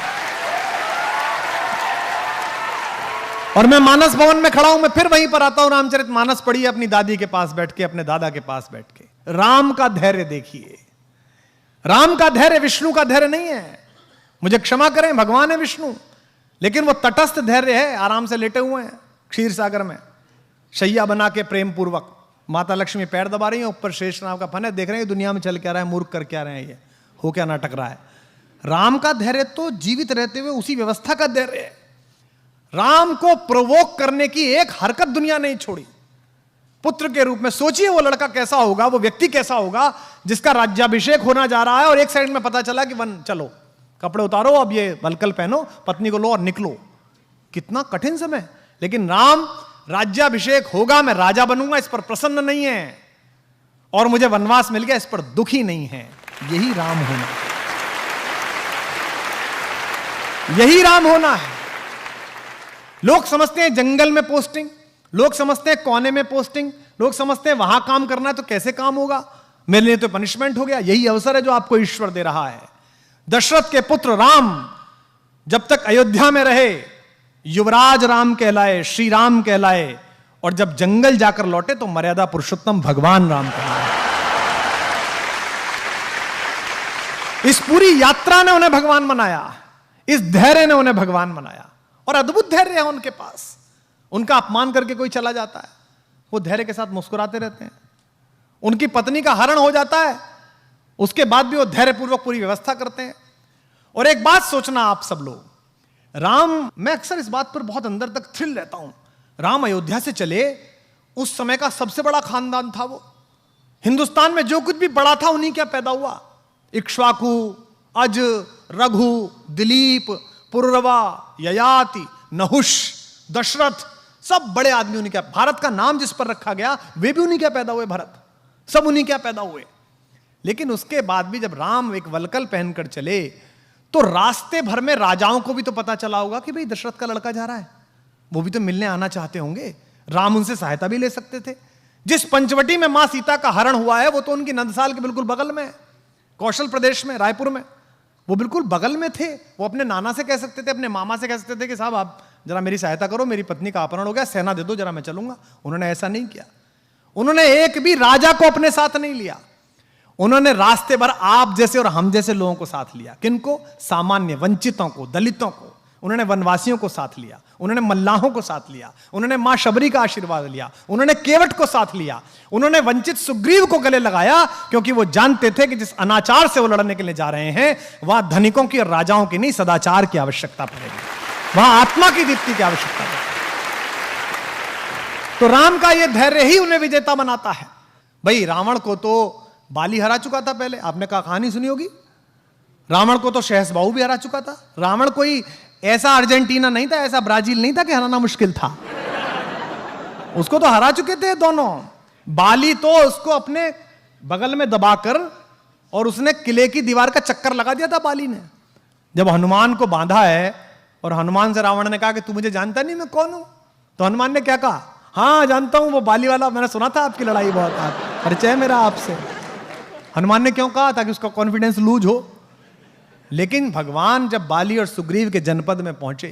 और मैं मानस भवन में खड़ा हूं, मैं फिर वहीं पर आता हूं, रामचरितमानस पढ़िए अपनी दादी के पास बैठ के, अपने दादा के पास बैठ के। राम का धैर्य देखिए, राम का धैर्य विष्णु का धैर्य नहीं है। मुझे क्षमा करें, भगवान है विष्णु, लेकिन वो तटस्थ धैर्य है, आराम से लेटे हुए हैं क्षीर सागर में, शैया बना के प्रेम पूर्वक। माता लक्ष्मी पैर दबा रही है, ऊपर शेष नाग का फन है, देख रहे हैं दुनिया में चल क्या रहा है, मूर्ख कर क्या रहे हैं, ये हो क्या नाटक रहा है। राम का धैर्य तो जीवित रहते हुए उसी व्यवस्था का धैर्य है। राम को प्रोवोक करने की एक हरकत दुनिया नहीं छोड़ी। पुत्र के रूप में सोचिए वो लड़का कैसा होगा, वो व्यक्ति कैसा होगा जिसका राज्याभिषेक होना जा रहा है और एक सेकंड में पता चला कि वन चलो कपड़े उतारो, अब ये वलकल पहनो, पत्नी को लो और निकलो। कितना कठिन समय। लेकिन राम राज्याभिषेक होगा, मैं राजा बनूंगा, इस पर प्रसन्न नहीं है, और मुझे वनवास मिल गया, इस पर दुखी नहीं है। यही राम होना, यही राम होना है। लोग समझते हैं जंगल में पोस्टिंग, लोग समझते हैं कोने में पोस्टिंग, लोग समझते हैं वहां काम करना है तो कैसे काम होगा, मेरे लिए तो पनिशमेंट हो गया। यही अवसर है जो आपको ईश्वर दे रहा है। दशरथ के पुत्र राम जब तक अयोध्या में रहे युवराज राम कहलाए, श्री राम कहलाए, और जब जंगल जाकर लौटे तो मर्यादा पुरुषोत्तम भगवान राम कहलाए। इस पूरी यात्रा ने उन्हें भगवान बनाया, इस धैर्य ने उन्हें भगवान बनाया, और अद्भुत धैर्य है उनके पास। उनका अपमान करके कोई चला जाता है, वो धैर्य के साथ मुस्कुराते रहते हैं। उनकी पत्नी का हरण हो जाता है, उसके बाद भी वो धैर्यपूर्वक पूरी व्यवस्था करते हैं। और एक बात सोचना आप सब लोग, राम, मैं अक्सर इस बात पर बहुत अंदर तक थ्रिल रहता हूं। राम अयोध्या से चले, उस समय का सबसे बड़ा खानदान था वो। हिंदुस्तान में जो कुछ भी बड़ा था उन्हीं क्या पैदा हुआ। इक्ष्वाकु, अज, रघु, दिलीप, पुरुरवा, ययाति, नहुष, दशरथ, सब बड़े आदमी उन्हीं क्या। भारत का नाम जिस पर रखा गया वे भी उन्हीं क्या पैदा हुए, भरत, सब उन्हीं क्या पैदा हुए। लेकिन उसके बाद भी जब राम एक वलकल पहनकर चले तो रास्ते भर में राजाओं को भी तो पता चला होगा कि भाई दशरथ का लड़का जा रहा है, वो भी तो मिलने आना चाहते होंगे। राम उनसे सहायता भी ले सकते थे। जिस पंचवटी में मां सीता का हरण हुआ है वो तो उनकी नंदसाल के बिल्कुल बगल में, कौशल प्रदेश में, रायपुर में, वो बिल्कुल बगल में थे। वो अपने नाना से कह सकते थे, अपने मामा से कह सकते थे कि साहब आप जरा मेरी सहायता करो, मेरी पत्नी का अपहरण हो गया, सेना दे दो जरा, मैं चलूंगा। उन्होंने ऐसा नहीं किया। उन्होंने एक भी राजा को अपने साथ नहीं लिया। उन्होंने रास्ते भर आप जैसे और हम जैसे लोगों को साथ लिया। किनको? सामान्य वंचितों को, दलितों को। उन्होंने वनवासियों को साथ लिया, उन्होंने मल्लाहों को साथ लिया, उन्होंने मां शबरी का आशीर्वाद लिया, उन्होंने केवट को साथ लिया, उन्होंने वंचित सुग्रीव को गले लगाया, क्योंकि वो जानते थे कि जिस अनाचार से वो लड़ने के लिए जा रहे हैं वहां धनिकों की और राजाओं की नहीं, सदाचार की आवश्यकता पड़ेगी, वहां आत्मा की दीप्ति की आवश्यकता पड़ेगी। तो राम का यह धैर्य ही उन्हें विजेता बनाता है। भाई रावण को तो बाली हरा चुका था पहले, आपने कहानी सुनी होगी। रावण को तो शहसबाहु भी हरा चुका था। रावण कोई ऐसा अर्जेंटीना नहीं था, ऐसा ब्राजील नहीं था कि हराना मुश्किल था। उसको तो हरा चुके थे दोनों। बाली तो उसको अपने बगल में दबाकर और उसने किले की दीवार का चक्कर लगा दिया था बाली ने। जब हनुमान को बांधा है और हनुमान से रावण ने कहा कि तू मुझे जानता नहीं मैं कौन हूं, तो हनुमान ने क्या कहा? हाँ जानता हूं, वो बाली वाला, मैंने सुना था आपकी लड़ाई बहुत, परिचय है मेरा आपसे। हनुमान ने क्यों कहा? ताकि उसका कॉन्फिडेंस लूज हो। लेकिन भगवान जब बाली और सुग्रीव के जनपद में पहुंचे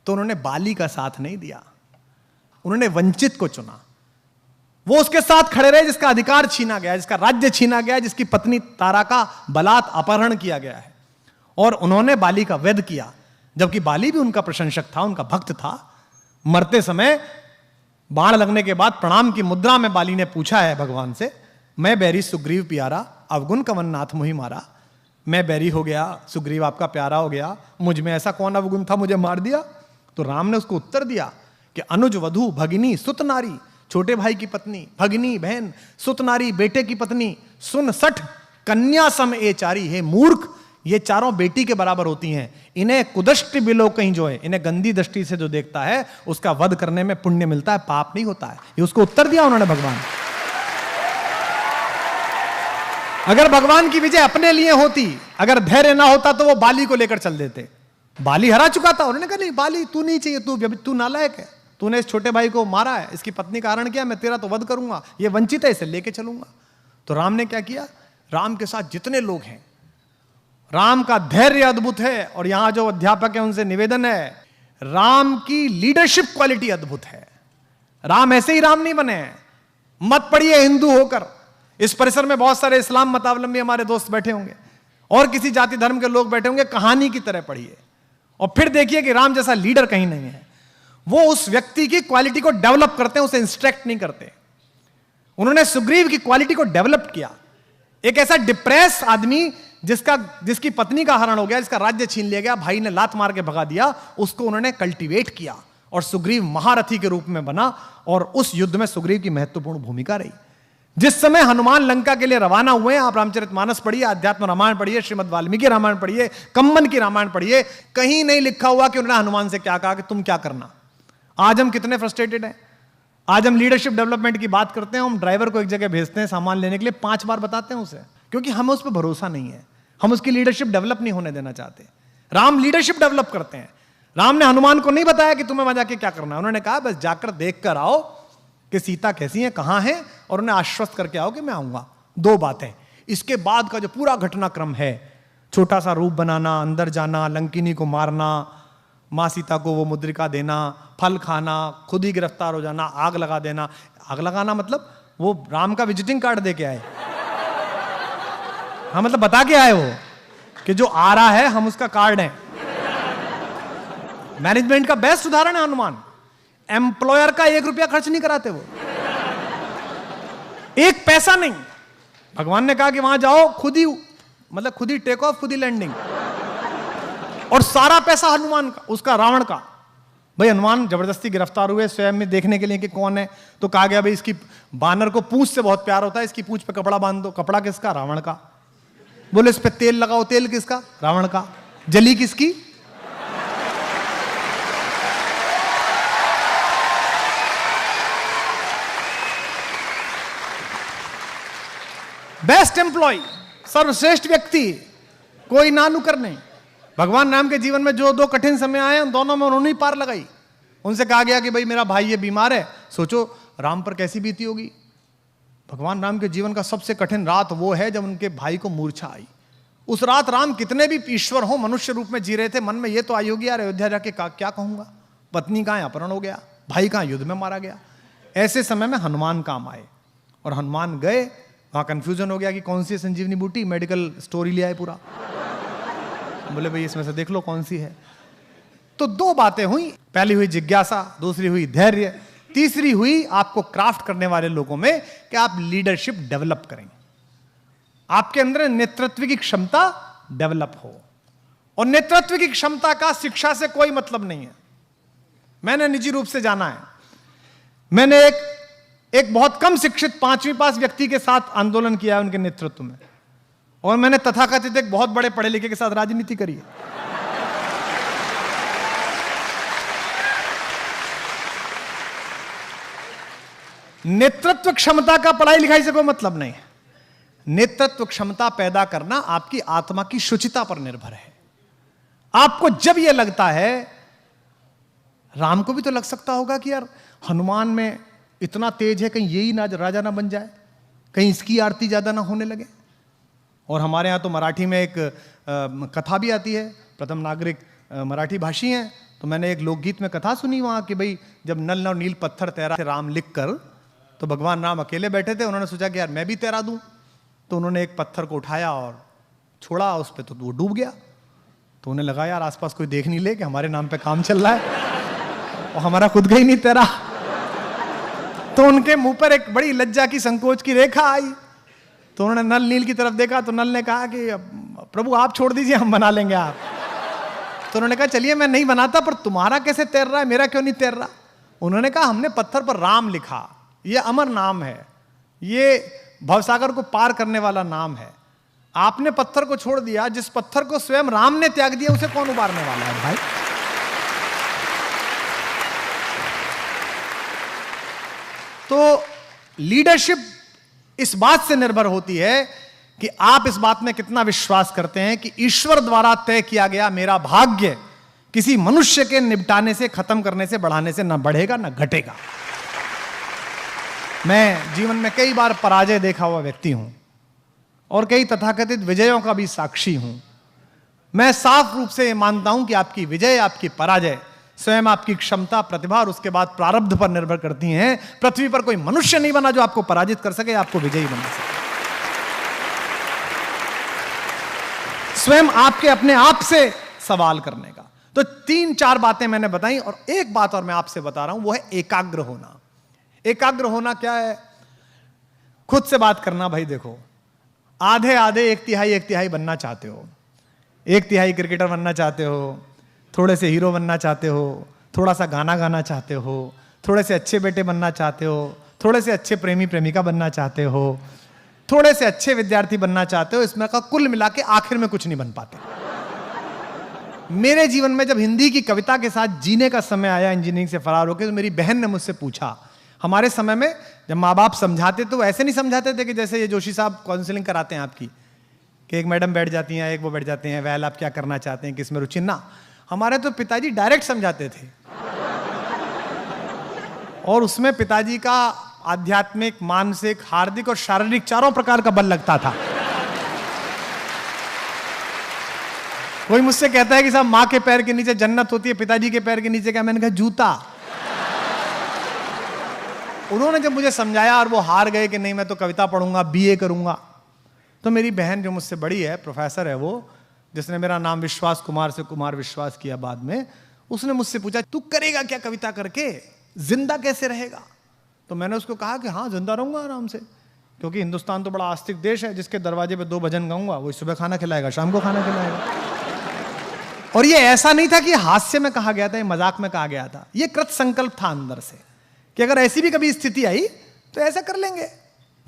तो उन्होंने बाली का साथ नहीं दिया, उन्होंने वंचित को चुना। वो उसके साथ खड़े रहे जिसका अधिकार छीना गया, जिसका राज्य छीना गया, जिसकी पत्नी तारा का बलात् अपहरण किया गया है, और उन्होंने बाली का वध किया। जबकि बाली भी उनका प्रशंसक था, उनका भक्त था। मरते समय बाण लगने के बाद प्रणाम की मुद्रा में बाली ने पूछा है भगवान से, मैं बैरी सुग्रीव प्यारा, अवगुण कवन नाथ मुहि मारा। मैं बैरी हो गया, सुग्रीव आपका प्यारा हो गया, मुझ में ऐसा कौन अवगुण था मुझे मार दिया? तो राम ने उसको उत्तर दिया कि अनुज वधु भगिनी सुत नारी, छोटे भाई की पत्नी, भगिनी बहन, सुत नारी बेटे की पत्नी, सुन सठ कन्या सम ए चारी। हे मूर्ख, ये चारों बेटी के बराबर होती हैं। इन्हें कुदृष्टि बिलो कहीं जो है, इन्हें गंदी दृष्टि से जो देखता है उसका वध करने में पुण्य मिलता है, पाप नहीं होता है। ये उसको उत्तर दिया उन्होंने भगवान। अगर भगवान की विजय अपने लिए होती, अगर धैर्य ना होता तो वो बाली को लेकर चल देते। बाली हरा चुका था, उन्होंने कहा नहीं बाली तू नहीं चाहिए, तू नालायक है, तूने इस छोटे भाई को मारा है, इसकी पत्नी का हरण किया, मैं तेरा तो वध करूंगा, ये वंचित है, इसे लेके चलूंगा। तो राम ने क्या किया? राम के साथ जितने लोग हैं, राम का धैर्य अद्भुत है। और यहां जो अध्यापक है उनसे निवेदन है, राम की लीडरशिप क्वालिटी अद्भुत है। राम ऐसे ही राम नहीं बने हैं। मत पढ़िए हिंदू होकर, इस परिसर में बहुत सारे इस्लाम मतावलंबी हमारे दोस्त बैठे होंगे और किसी जाति धर्म के लोग बैठे होंगे, कहानी की तरह पढ़िए और फिर देखिए कि राम जैसा लीडर कहीं नहीं है। वो उस व्यक्ति की क्वालिटी को डेवलप करते हैं, उसे इंस्ट्रक्ट नहीं करते। उन्होंने सुग्रीव की क्वालिटी को डेवलप किया। एक ऐसा डिप्रेस आदमी जिसकी पत्नी का हरण हो गया, जिसका राज्य छीन लिया गया, भाई ने लात मार के भगा दिया, उसको उन्होंने कल्टीवेट किया और सुग्रीव महारथी के रूप में बना और उस युद्ध में सुग्रीव की महत्वपूर्ण भूमिका रही। जिस समय हनुमान लंका के लिए रवाना हुए, आप रामचरितमानस पढ़िए, अध्यात्म रामायण पढ़िए, श्रीमद् वाल्मीकि रामायण पढ़िए, कंबन की रामायण पढ़िए, कहीं नहीं लिखा हुआ कि उन्होंने हनुमान से क्या कहा कि तुम क्या करना। आज हम कितने फ्रस्ट्रेटेड हैं। आज हम लीडरशिप डेवलपमेंट की बात करते हैं, हम ड्राइवर को एक जगह भेजते हैं सामान लेने के लिए, 5 बार बताते हैं उसे, क्योंकि हमें उस पर भरोसा नहीं है, हम उसकी लीडरशिप डेवलप नहीं होने देना चाहते। राम लीडरशिप डेवलप करते हैं। राम ने हनुमान को नहीं बताया कि तुम्हें वहां जाके क्या करना है, उन्होंने कहा बस जाकर देख कर आओ कि सीता कैसी है, कहां है, और उन्हें आश्वस्त करके आओ कि मैं आऊंगा। 2 बातें। इसके बाद का जो पूरा घटनाक्रम है, छोटा सा रूप बनाना, अंदर जाना, लंकिनी को मारना, मां सीता को वो मुद्रिका देना, फल खाना, खुद ही गिरफ्तार हो जाना, आग लगा देना। आग लगाना मतलब वो राम का विजिटिंग कार्ड दे के आए। हाँ, मतलब बता के आए वो कि जो आ रहा है हम उसका कार्ड है। मैनेजमेंट का बेस्ट उदाहरण है हनुमान। एम्प्लॉयर का 1 रुपया खर्च नहीं कराते वो, 1 पैसा नहीं। भगवान ने कहा कि वहां जाओ, खुद ही टेक ऑफ, खुद ही लैंडिंग, और सारा पैसा हनुमान का, उसका रावण का। भाई हनुमान जबरदस्ती गिरफ्तार हुए स्वयं में देखने के लिए कि कौन है, तो कहा गया भाई इसकी बानर को पूंछ से बहुत प्यार होता है, इसकी पूंछ पे कपड़ा बांध दो। कपड़ा किसका? रावण का। बोले इस पे तेल लगाओ, तेल किसका? रावण का। जली किसकी? बेस्ट एम्प्लॉय, सर्वश्रेष्ठ व्यक्ति, कोई ना नुकर नहीं। भगवान राम के जीवन में जो 2 कठिन समय आए, उन दोनों में उन्होंने ही पार लगाई। उनसे कहा गया कि भाई मेरा भाई ये बीमार है, सोचो राम पर कैसी बीती होगी। भगवान राम के जीवन का सबसे कठिन रात वो है जब उनके भाई को मूर्छा आई। उस रात राम कितने भी ईश्वर हो, मनुष्य रूप में जी रहे थे, मन में ये तो आई होगी यार अयोध्या जाके क्या कहूंगा, पत्नी कहां अपहरण हो गया, भाई कहां युद्ध में मारा गया। ऐसे समय में हनुमान काम आए और हनुमान गए, वहां कंफ्यूजन हो गया कि कौन सी संजीवनी बूटी, मेडिकल स्टोरी ले आए पूरा। बोले भाई इसमें से देख लो कौन सी है। तो 2 बातें हुई, पहली हुई जिज्ञासा, दूसरी हुई धैर्य, तीसरी हुई आपको क्राफ्ट करने वाले लोगों में कि आप लीडरशिप डेवलप करें, आपके अंदर नेतृत्व की क्षमता डेवलप हो। और नेतृत्व की क्षमता का शिक्षा से कोई मतलब नहीं है। मैंने निजी रूप से जाना है, मैंने एक बहुत कम शिक्षित 5वीं पास व्यक्ति के साथ आंदोलन किया है उनके नेतृत्व में, और मैंने तथाकथित एक बहुत बड़े पढ़े लिखे के साथ राजनीति करी है। नेतृत्व क्षमता का पढ़ाई लिखाई से कोई मतलब नहीं है। नेतृत्व क्षमता पैदा करना आपकी आत्मा की शुचिता पर निर्भर है। आपको जब यह लगता है, राम को भी तो लग सकता होगा कि यार हनुमान में इतना तेज है, कहीं यही ना राजा ना बन जाए, कहीं इसकी आरती ज्यादा ना होने लगे। और हमारे यहाँ तो मराठी में एक कथा भी आती है, प्रथम नागरिक मराठी भाषी हैं, तो मैंने एक लोकगीत में कथा सुनी वहाँ कि भाई जब नल और नील पत्थर तैरा थे राम लिख कर, तो भगवान राम अकेले बैठे थे, उन्होंने सोचा कि यार मैं भी तैरा दूं, तो उन्होंने एक पत्थर को उठाया और छोड़ा उस पर, तो वो डूब गया। तो उन्हें लगा यार आसपास कोई देख नहीं ले कि हमारे नाम पे काम चल रहा है और हमारा खुद का ही नहीं तैरा। तो उनके मुंह पर एक बड़ी लज्जा की, संकोच की रेखा आई। तो उन्होंने नल नील की तरफ देखा, तो नल ने कहा कि प्रभु आप छोड़ दीजिए, हम बना लेंगे आप। तो उन्होंने कहा चलिए मैं नहीं बनाता, पर तुम्हारा कैसे तैर रहा है, मेरा क्यों नहीं तैर रहा। उन्होंने कहा हमने पत्थर पर राम लिखा, ये अमर नाम है, ये भवसागर को पार करने वाला नाम है। आपने पत्थर को छोड़ दिया, जिस पत्थर को स्वयं राम ने त्याग दिया उसे कौन उबारने वाला है भाई। तो लीडरशिप इस बात से निर्भर होती है कि आप इस बात में कितना विश्वास करते हैं कि ईश्वर द्वारा तय किया गया मेरा भाग्य किसी मनुष्य के निपटाने से, खत्म करने से, बढ़ाने से ना बढ़ेगा ना घटेगा। मैं जीवन में कई बार पराजय देखा हुआ व्यक्ति हूं और कई तथाकथित विजयों का भी साक्षी हूं। मैं साफ रूप से मानता हूं कि आपकी विजय, आपकी पराजय स्वयं आपकी क्षमता, प्रतिभा और उसके बाद प्रारब्ध पर निर्भर करती हैं। पृथ्वी पर कोई मनुष्य नहीं बना जो आपको पराजित कर सके, आपको विजयी बना सके। स्वयं आपके अपने आप से सवाल करने का। तो 3-4 बातें मैंने बताई, और एक बात और मैं आपसे बता रहा हूं, वो है एकाग्र होना। एकाग्र होना क्या है? खुद से बात करना। भाई देखो, आधे आधे, 1/3 बनना चाहते हो, 1/3 क्रिकेटर बनना चाहते हो, थोड़े से हीरो बनना चाहते हो, थोड़ा सा गाना गाना चाहते हो, थोड़े से अच्छे बेटे बनना चाहते हो, थोड़े से अच्छे प्रेमी प्रेमिका बनना चाहते हो, थोड़े से अच्छे विद्यार्थी बनना चाहते हो। इसमें का कुल मिला के आखिर में कुछ नहीं बन पाते। मेरे जीवन में जब हिंदी की कविता के साथ जीने का समय आया इंजीनियरिंग से फरार होकर, तो मेरी बहन ने मुझसे पूछा, हमारे समय में जब माँ बाप समझाते तो ऐसे नहीं समझाते थे कि जैसे ये जोशी साहब काउंसलिंग कराते हैं आपकी, कि एक मैडम बैठ जाती हैं, एक वो बैठ जाते हैं, वैल आप क्या करना चाहते हैं, किस में रुचि। ना, हमारे तो पिताजी डायरेक्ट समझाते थे, और उसमें पिताजी का आध्यात्मिक, मानसिक, हार्दिक और शारीरिक चारों प्रकार का बल लगता था। कोई मुझसे कहता है कि साहब माँ के पैर के नीचे जन्नत होती है, पिताजी के पैर के नीचे क्या? मैंने कहा जूता। उन्होंने जब मुझे समझाया और वो हार गए कि नहीं मैं तो कविता पढ़ूंगा, बीए करूंगा, तो मेरी बहन जो मुझसे बड़ी है, प्रोफेसर है वो, जिसने मेरा नाम विश्वास कुमार से कुमार विश्वास किया बाद में, उसने मुझसे पूछा तू करेगा क्या कविता करके, जिंदा कैसे रहेगा? तो मैंने उसको कहा कि हाँ जिंदा रहूंगा आराम से, क्योंकि हिंदुस्तान तो बड़ा आस्तिक देश है, जिसके दरवाजे पे 2 भजन गाऊंगा वही सुबह खाना खिलाएगा, शाम को खाना खिलाएगा। और ये ऐसा नहीं था कि हास्य में कहा गया था, ये मजाक में कहा गया था, ये कृत संकल्प था अंदर से कि अगर ऐसी भी कभी स्थिति आई तो ऐसा कर लेंगे।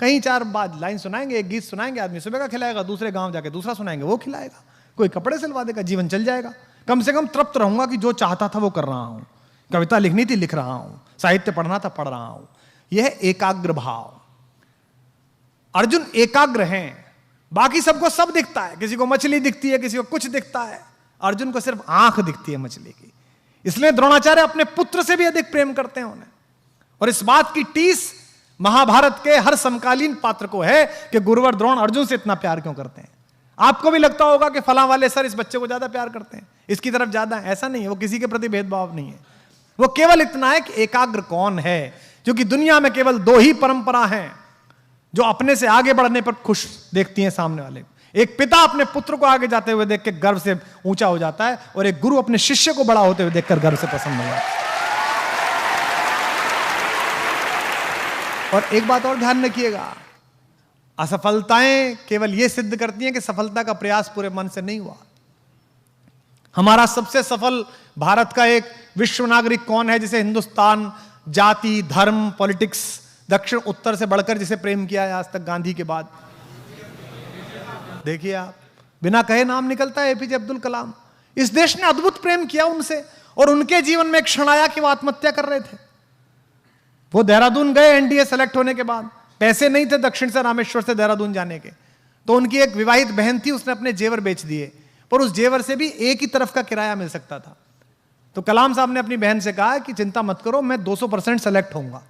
कहीं 4 बाद लाइन सुनाएंगे, एक गीत सुनाएंगे, आदमी सुबह का खिलाएगा, दूसरे गांव जाके दूसरा सुनाएंगे, वो खिलाएगा, कोई कपड़े सिलवा देगा, जीवन चल जाएगा। कम से कम तृप्त रहूंगा कि जो चाहता था वो कर रहा हूं, कविता लिखनी थी लिख रहा हूं, साहित्य पढ़ना था पढ़ रहा हूं। यह है एकाग्र भाव। अर्जुन एकाग्र हैं, बाकी सबको सब दिखता है, किसी को मछली दिखती है, किसी को कुछ दिखता है, अर्जुन को सिर्फ आंख दिखती है मछली की। इसलिए द्रोणाचार्य अपने पुत्र से भी अधिक प्रेम करते हैं उन्हें, और इस बात की टीस महाभारत के हर समकालीन पात्र को है कि गुरुवर द्रोण अर्जुन से इतना प्यार क्यों करते हैं। आपको भी लगता होगा कि फलां वाले सर इस बच्चे को ज्यादा प्यार करते हैं, इसकी तरफ ज्यादा है, ऐसा नहीं है। वो किसी के प्रति भेदभाव नहीं है, वो केवल इतना है कि एकाग्र कौन है, क्योंकि दुनिया में केवल 2 ही परंपरा हैं जो अपने से आगे बढ़ने पर खुश देखती हैं सामने वाले को। एक पिता अपने पुत्र को आगे जाते हुए देख के गर्व से ऊंचा हो जाता है, और एक गुरु अपने शिष्य को बड़ा होते हुए देखकर गर्व से प्रसन्न हो जाता है। और एक बात और ध्यान रखिएगा, असफलताएं केवल यह सिद्ध करती हैं कि सफलता का प्रयास पूरे मन से नहीं हुआ। हमारा सबसे सफल भारत का एक विश्व नागरिक कौन है जिसे हिंदुस्तान जाति, धर्म, पॉलिटिक्स, दक्षिण उत्तर से बढ़कर जिसे प्रेम किया है आज तक गांधी के बाद? देखिए आप, बिना कहे नाम निकलता है एपीजे अब्दुल कलाम। इस देश ने अद्भुत प्रेम किया उनसे, और उनके जीवन में एक क्षण आया कि वो आत्महत्या कर रहे थे। वो देहरादून गए एनडीए सेलेक्ट होने के बाद, पैसे नहीं थे दक्षिण से रामेश्वर से देहरादून जाने के, तो उनकी एक विवाहित बहन थी, उसने अपने जेवर बेच दिए, पर उस जेवर से भी एक ही तरफ का किराया मिल सकता था। तो कलाम साहब ने अपनी बहन से कहा कि चिंता मत करो, मैं 200% सेलेक्ट होऊंगा,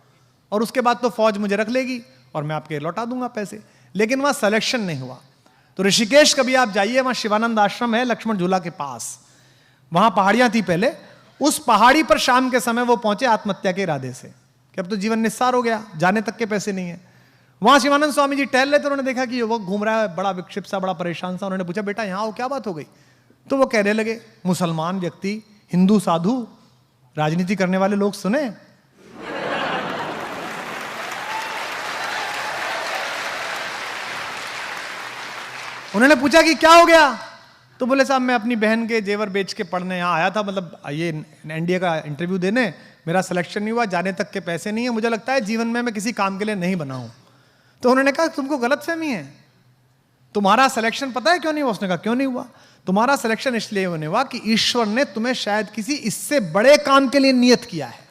और उसके बाद तो फौज मुझे रख लेगी और मैं आपके लौटा दूंगा पैसे। लेकिन वहां सिलेक्शन नहीं हुआ। तो ऋषिकेश कभी आप जाइए, वहां शिवानंद आश्रम है लक्ष्मण झूला के पास, वहां पहाड़ियां थी पहले, उस पहाड़ी पर शाम के समय वो पहुंचे आत्महत्या के इरादे से कि अब तो जीवन निस्सार हो गया, जाने तक के पैसे नहीं है। वहां शिवानंद स्वामी जी टहल रहे थे, उन्होंने देखा कि युवक घूम रहा है, बड़ा विक्षिप्त सा, बड़ा परेशान सा। उन्होंने पूछा बेटा यहां आओ, क्या बात हो गई? तो वो कहने लगे, मुसलमान व्यक्ति, हिंदू साधु, राजनीति करने वाले लोग सुने। उन्होंने पूछा कि क्या हो गया? तो बोले साहब मैं अपनी बहन के जेवर बेच के पढ़ने यहाँ आया था, मतलब ये एनडीए का इंटरव्यू देने, मेरा सिलेक्शन नहीं हुआ, जाने तक के पैसे नहीं है, मुझे लगता है जीवन में मैं किसी काम के लिए नहीं बना हूं। तो उन्होंने कहा तुमको गलतफहमी है, तुम्हारा सिलेक्शन पता है क्यों नहीं हुआ? उसने कहा क्यों नहीं हुआ? तुम्हारा सिलेक्शन इसलिए होने हुआ कि ईश्वर ने तुम्हें शायद किसी इससे बड़े काम के लिए नियत किया है,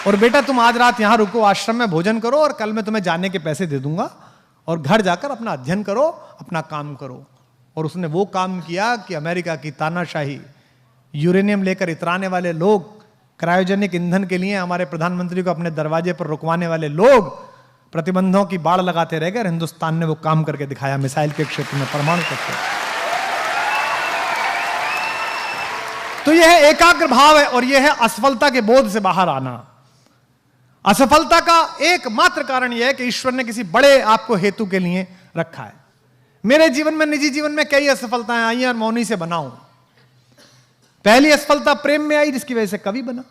और बेटा तुम आज रात यहां रुको, आश्रम में भोजन करो, और कल मैं तुम्हें जाने के पैसे दे दूंगा, और घर जाकर अपना अध्ययन करो, अपना काम करो। और उसने वो काम किया कि अमेरिका की तानाशाही, यूरेनियम लेकर इतराने वाले लोग, क्रायोजेनिक ईंधन के लिए हमारे प्रधानमंत्री को अपने दरवाजे पर रुकवाने वाले लोग प्रतिबंधों की बाढ़ लगाते रह गए, और हिंदुस्तान ने वो काम करके दिखाया मिसाइल के क्षेत्र में, परमाणु तत्व। तो यह है एकाग्र भाव है, और यह है असफलता के बोध से बाहर आना। असफलता का एकमात्र कारण यह है कि ईश्वर ने किसी बड़े आपको हेतु के लिए रखा है। मेरे जीवन में, निजी जीवन में कई असफलताएं आई हैं और मैं उन्हीं से बना हूं। पहली असफलता प्रेम में आई, जिसकी वजह से कवि बना।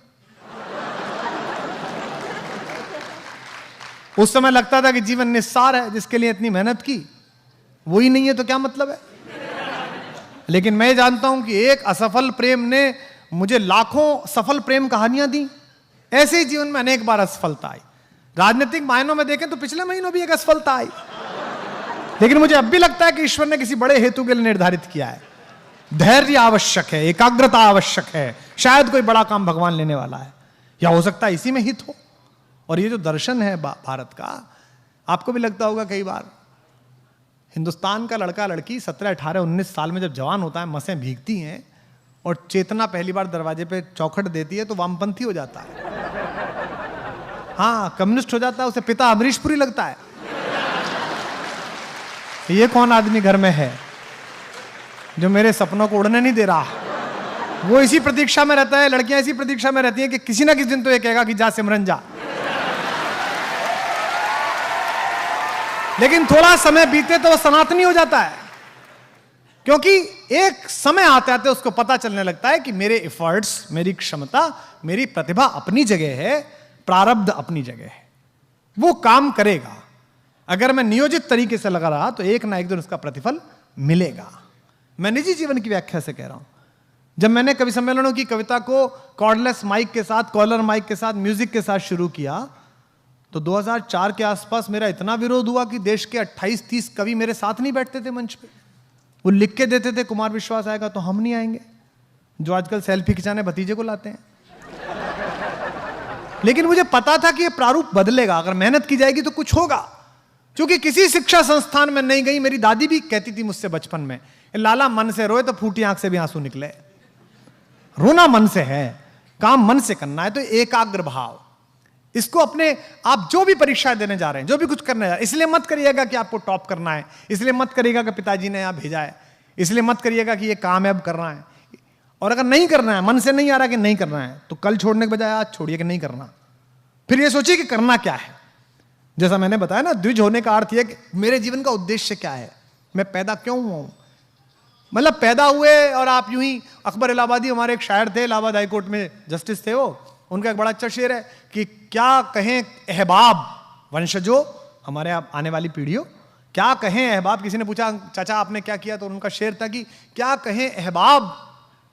उस समय लगता था कि जीवन निस्सार है, जिसके लिए इतनी मेहनत की वो ही नहीं है तो क्या मतलब है। लेकिन मैं जानता हूं कि एक असफल प्रेम ने मुझे लाखों सफल प्रेम कहानियां दी। ऐसे ही जीवन में अनेक बार असफलता आई। राजनीतिक मायनों में देखें तो पिछले महीनों भी एक असफलता आई, लेकिन मुझे अब भी लगता है कि ईश्वर ने किसी बड़े हेतु के लिए निर्धारित किया है। धैर्य आवश्यक है, एकाग्रता आवश्यक है, शायद कोई बड़ा काम भगवान लेने वाला है, या हो सकता है इसी में हित हो। और ये जो दर्शन है भारत का, आपको भी लगता होगा कई बार, हिंदुस्तान का लड़का लड़की 17, 18, 19 साल में जब जवान होता है, मसें भीगती हैं और चेतना पहली बार दरवाजे पे चौखट देती है तो वामपंथी हो जाता है। हाँ, कम्युनिस्ट हो जाता है, उसे पिता अमरीशपुरी लगता है। ये कौन आदमी घर में है जो मेरे सपनों को उड़ने नहीं दे रहा। वो इसी प्रतीक्षा में रहता है, लड़कियां इसी प्रतीक्षा में रहती हैं कि किसी ना किसी दिन तो ये कहेगा कि जा सिमरन जा। लेकिन थोड़ा समय बीते तो वो सनातनी हो जाता है, क्योंकि एक समय आते आते उसको पता चलने लगता है कि मेरे एफर्ट्स, मेरी क्षमता, मेरी प्रतिभा अपनी जगह है, प्रारब्ध अपनी जगह है, वो काम करेगा। अगर मैं नियोजित तरीके से लगा रहा तो एक ना एक दिन उसका प्रतिफल मिलेगा। मैं निजी जीवन की व्याख्या से कह रहा हूं। जब मैंने कवि सम्मेलनों की कविता को कॉर्डलेस माइक के साथ, कॉलर माइक के साथ, म्यूजिक के साथ शुरू किया तो 2004 के आसपास मेरा इतना विरोध हुआ कि देश के 28-30 कवि मेरे साथ नहीं बैठते थे मंच पे। वो लिख के देते थे कुमार विश्वास आएगा तो हम नहीं आएंगे, जो आजकल सेल्फी खिंचाने भतीजे को लाते हैं। लेकिन मुझे पता था कि ये प्रारूप बदलेगा, अगर मेहनत की जाएगी तो कुछ होगा। क्योंकि किसी शिक्षा संस्थान में नहीं गई, मेरी दादी भी कहती थी मुझसे बचपन में, लाला मन से रोए तो फूटी आंख से भी आंसू निकले। रोना मन से है, काम मन से करना है। तो एकाग्र भाव, इसको अपने, आप जो भी परीक्षाएं देने जा रहे हैं, जो भी कुछ करने जा रहे हैं, इसलिए मत करिएगा कि आपको टॉप करना है, इसलिए मत करिएगा कि पिताजी ने यहां भेजा है, इसलिए मत करिएगा कि ये कामयाब करना है। और अगर नहीं करना है, मन से नहीं आ रहा कि नहीं करना है, तो कल छोड़ने के बजाय आज छोड़िए कि नहीं करना। फिर ये सोचिए कि करना क्या है। जैसा मैंने बताया ना, द्विज होने का अर्थ यह कि मेरे जीवन का उद्देश्य क्या है, मैं पैदा क्यों हुआ हूं। मतलब पैदा हुए और आप यूं ही, अकबर इलाहाबादी हमारे एक शायर थे, इलाहाबाद हाईकोर्ट में जस्टिस थे वो, उनका एक बड़ा अच्छा शेर है कि क्या कहें अहबाब वंशजों, हमारे आने वाली पीढ़ियों, क्या कहें अहबाब। किसी ने पूछा चाचा आपने क्या किया, तो उनका शेर था कि क्या कहें अहबाब,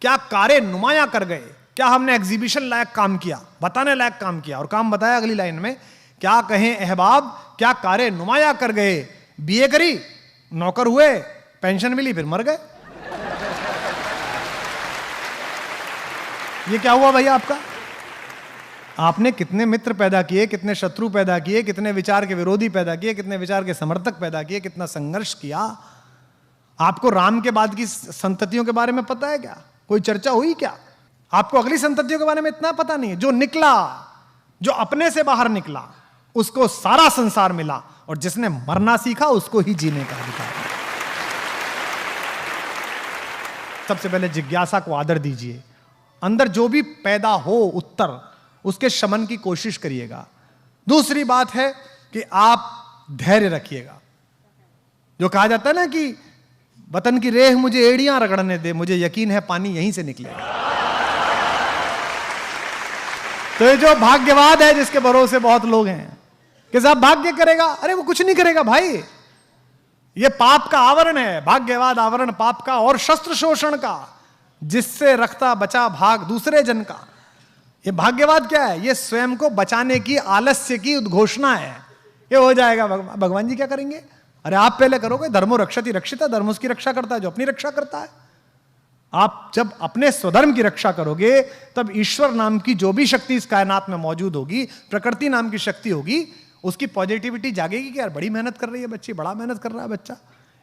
क्या कारे नुमाया कर गए, क्या हमने एग्जीबिशन लायक काम किया, बताने लायक काम किया। और काम बताया अगली लाइन में, क्या कहें अहबाब, क्या कारे नुमाया कर गए, बीए करी, नौकर हुए, पेंशन मिली, फिर मर गए। ये क्या हुआ भाई आपका? आपने कितने मित्र पैदा किए, कितने शत्रु पैदा किए, कितने विचार के विरोधी पैदा किए, कितने विचार के समर्थक पैदा किए, कितना संघर्ष किया। आपको राम के बाद की संततियों के बारे में पता है क्या? कोई चर्चा हुई क्या? आपको अगली संततियों के बारे में इतना पता नहीं है। जो निकला, जो अपने से बाहर निकला, उसको सारा संसार मिला, और जिसने मरना सीखा उसको ही जीने का अधिकार। सबसे पहले जिज्ञासा को आदर दीजिए। अंदर जो भी पैदा हो उत्तर, उसके शमन की कोशिश करिएगा। दूसरी बात है कि आप धैर्य रखिएगा। जो कहा जाता है ना कि वतन की रेह मुझे एड़ियां रगड़ने दे, मुझे यकीन है पानी यहीं से निकलेगा। तो ये जो भाग्यवाद है जिसके भरोसे बहुत लोग हैं कि साहब भाग्य करेगा, अरे वो कुछ नहीं करेगा भाई। ये पाप का आवरण है, भाग्यवाद आवरण पाप का और शस्त्र शोषण का, जिससे रखता बचा भाग दूसरे जन का। ये भाग्यवाद क्या है? ये स्वयं को बचाने की, आलस्य की उद्घोषणा है। ये हो जाएगा, भगवान जी क्या करेंगे? अरे आप पहले करोगे। धर्मो रक्षति रक्षिता, धर्म उसकी रक्षा करता है जो अपनी रक्षा करता है। आप जब अपने स्वधर्म की रक्षा करोगे, तब ईश्वर नाम की जो भी शक्ति इस कायनात में मौजूद होगी, प्रकृति नाम की शक्ति होगी, उसकी पॉजिटिविटी जागेगी कि यार बड़ी मेहनत कर रही है बच्ची, बड़ा मेहनत कर रहा है बच्चा,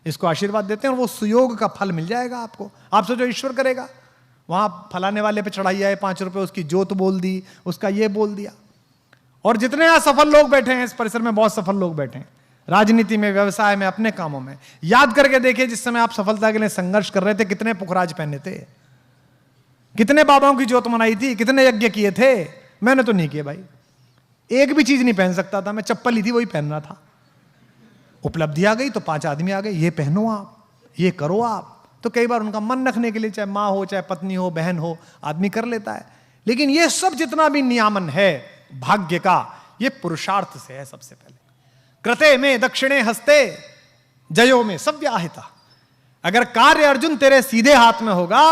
इसको आशीर्वाद देते हैं और वो सुयोग का फल मिल जाएगा आपको। आपसे जो ईश्वर करेगा, वहां फलाने वाले पे चढ़ाई आए 5 रुपए, उसकी जोत बोल दी, उसका ये बोल दिया। और जितने असफल लोग बैठे हैं इस परिसर में, बहुत सफल लोग बैठे हैं राजनीति में, व्यवसाय में, अपने कामों में। याद करके देखिए जिस समय आप सफलता के लिए संघर्ष कर रहे थे, कितने पुखराज पहने थे, कितने बाबाओं की जोत मनाई थी, कितने यज्ञ किए थे, मैंने तो नहीं किए भाई। एक भी चीज नहीं पहन सकता था मैं, चप्पल ली थी वही पहन रहा था। उपलब्धि आ गई तो 5 आदमी आ गए, ये पहनो आप, ये करो आप। तो कई बार उनका मन रखने के लिए, चाहे माँ हो, चाहे पत्नी हो, बहन हो, आदमी कर लेता है। लेकिन ये सब जितना भी नियामन है भाग्य का, ये पुरुषार्थ से है सबसे पहले। कृते में दक्षिणे हस्ते जयो में सव्याहिता। अगर कार्य अर्जुन तेरे सीधे हाथ में होगा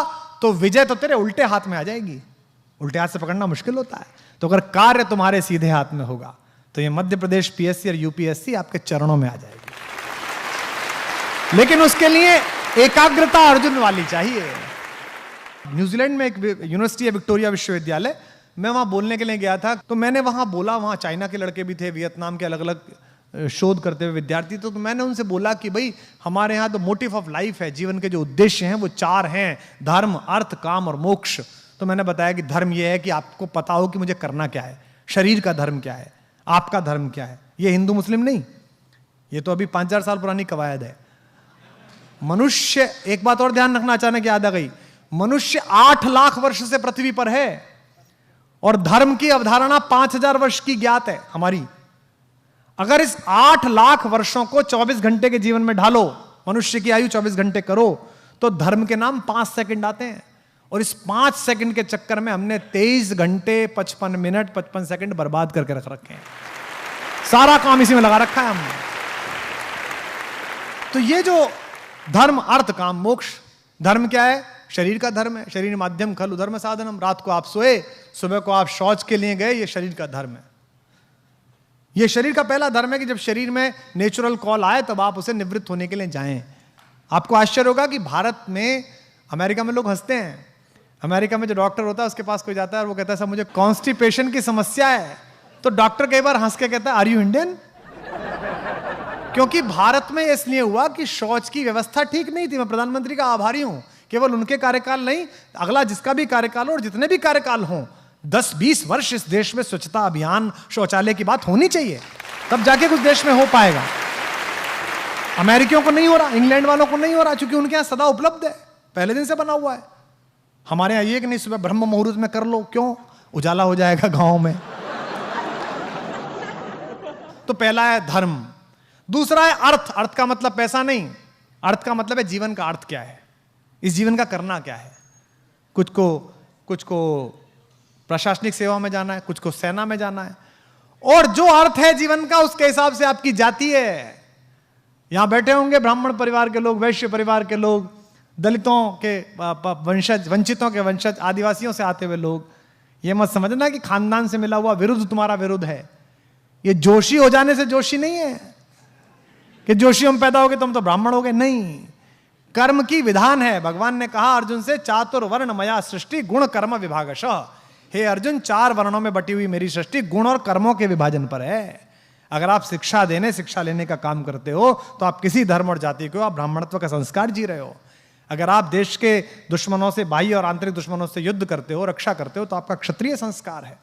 तो विजय तो तेरे उल्टे हाथ में आ जाएगी। उल्टे हाथ से पकड़ना मुश्किल होता है। तो अगर कार्य तुम्हारे सीधे हाथ में होगा तो ये मध्य प्रदेश पीएससी और यूपीएससी आपके चरणों में आ जाएगी। लेकिन उसके लिए एकाग्रता अर्जुन वाली चाहिए। न्यूजीलैंड में एक यूनिवर्सिटी है, विक्टोरिया विश्वविद्यालय, मैं वहां बोलने के लिए गया था। तो मैंने वहां बोला, वहां चाइना के लड़के भी थे, वियतनाम के अलग अलग शोध करते हुए विद्यार्थी। तो मैंने उनसे बोला कि भाई हमारे यहाँ तो मोटिव ऑफ लाइफ है, जीवन के जो उद्देश्य हैं वो 4 हैं, धर्म, अर्थ, काम और मोक्ष। तो मैंने बताया कि धर्म ये है कि आपको पता हो कि मुझे करना क्या है, शरीर का धर्म क्या है, आपका धर्म क्या है। ये हिंदू मुस्लिम नहीं, ये तो अभी 5000 साल पुरानी कवायद है। मनुष्य, एक बात और ध्यान रखना, अचानक याद आ गई, मनुष्य 8 लाख वर्ष से पृथ्वी पर है और धर्म की अवधारणा 5000 वर्ष की ज्ञात है हमारी। अगर इस 8 लाख वर्षों को 24 घंटे के जीवन में ढालो, मनुष्य की आयु 24 घंटे करो, तो धर्म के नाम 5 सेकंड आते हैं। और इस 5 सेकंड के चक्कर में हमने 23 घंटे 55 मिनट 55 सेकंड बर्बाद करके रख रखे हैं। सारा काम इसी में लगा रखा है हमने। तो ये जो धर्म, अर्थ, काम, मोक्ष, धर्म क्या है? शरीर का धर्म है। शरीर माध्यम खलु धर्म साधनम। रात को आप सोए, सुबह को आप शौच के लिए गए, ये शरीर का धर्म है। ये शरीर का पहला धर्म है कि जब शरीर में नेचुरल कॉल आए तब आप उसे निवृत्त होने के लिए जाएं। आपको आश्चर्य होगा कि भारत में, अमेरिका में लोग हंसते हैं। अमेरिका में जो डॉक्टर होता है उसके पास कोई जाता है और वो कहता है सर मुझे कॉन्स्टिपेशन की समस्या है, तो डॉक्टर कई बार हंस के कहता है आर यू इंडियन? क्योंकि भारत में इसलिए हुआ कि शौच की व्यवस्था ठीक नहीं थी। मैं प्रधानमंत्री का आभारी हूं, केवल उनके कार्यकाल नहीं, अगला जिसका भी कार्यकाल हो और जितने भी कार्यकाल हों, 10-20 वर्ष इस देश में स्वच्छता अभियान, शौचालय की बात होनी चाहिए, तब जाके कुछ देश में हो पाएगा। अमेरिकियों को नहीं हो रहा, इंग्लैंड वालों को नहीं हो रहा, क्योंकि उनके यहां सदा उपलब्ध है, पहले दिन से बना हुआ है। हमारे यहां ये कि नहीं, सुबह ब्रह्म मुहूर्त में कर लो, क्यों? उजाला हो जाएगा गांव में। तो पहला है धर्म। दूसरा है अर्थ। अर्थ का मतलब पैसा नहीं, अर्थ का मतलब है जीवन का अर्थ क्या है, इस जीवन का करना क्या है। कुछ को प्रशासनिक सेवा में जाना है, कुछ को सेना में जाना है। और जो अर्थ है जीवन का, उसके हिसाब से आपकी जाति है। यहां बैठे होंगे ब्राह्मण परिवार के लोग, वैश्य परिवार के लोग, दलितों के वंशज, वंचितों के वंशज, आदिवासियों से आते हुए लोग। ये मत समझना कि खानदान से मिला हुआ विरुद्ध तुम्हारा विरुद्ध है। ये जोशी हो जाने से जोशी नहीं है कि जोशी हम पैदा हो गए तुम तो ब्राह्मण हो गए, नहीं। कर्म की विधान है। भगवान ने कहा अर्जुन से, चातुर्वर्ण मया सृष्टि गुण कर्म विभागशः। हे अर्जुन, 4 वर्णों में बटी हुई मेरी सृष्टि गुण और कर्मों के विभाजन पर है। अगर आप शिक्षा लेने का काम करते हो तो आप किसी धर्म और जाति को, आप ब्राह्मणत्व का संस्कार जी रहे हो। अगर आप देश के दुश्मनों से, बाह्य और आंतरिक दुश्मनों से युद्ध करते हो, रक्षा करते हो, तो आपका क्षत्रिय संस्कार है।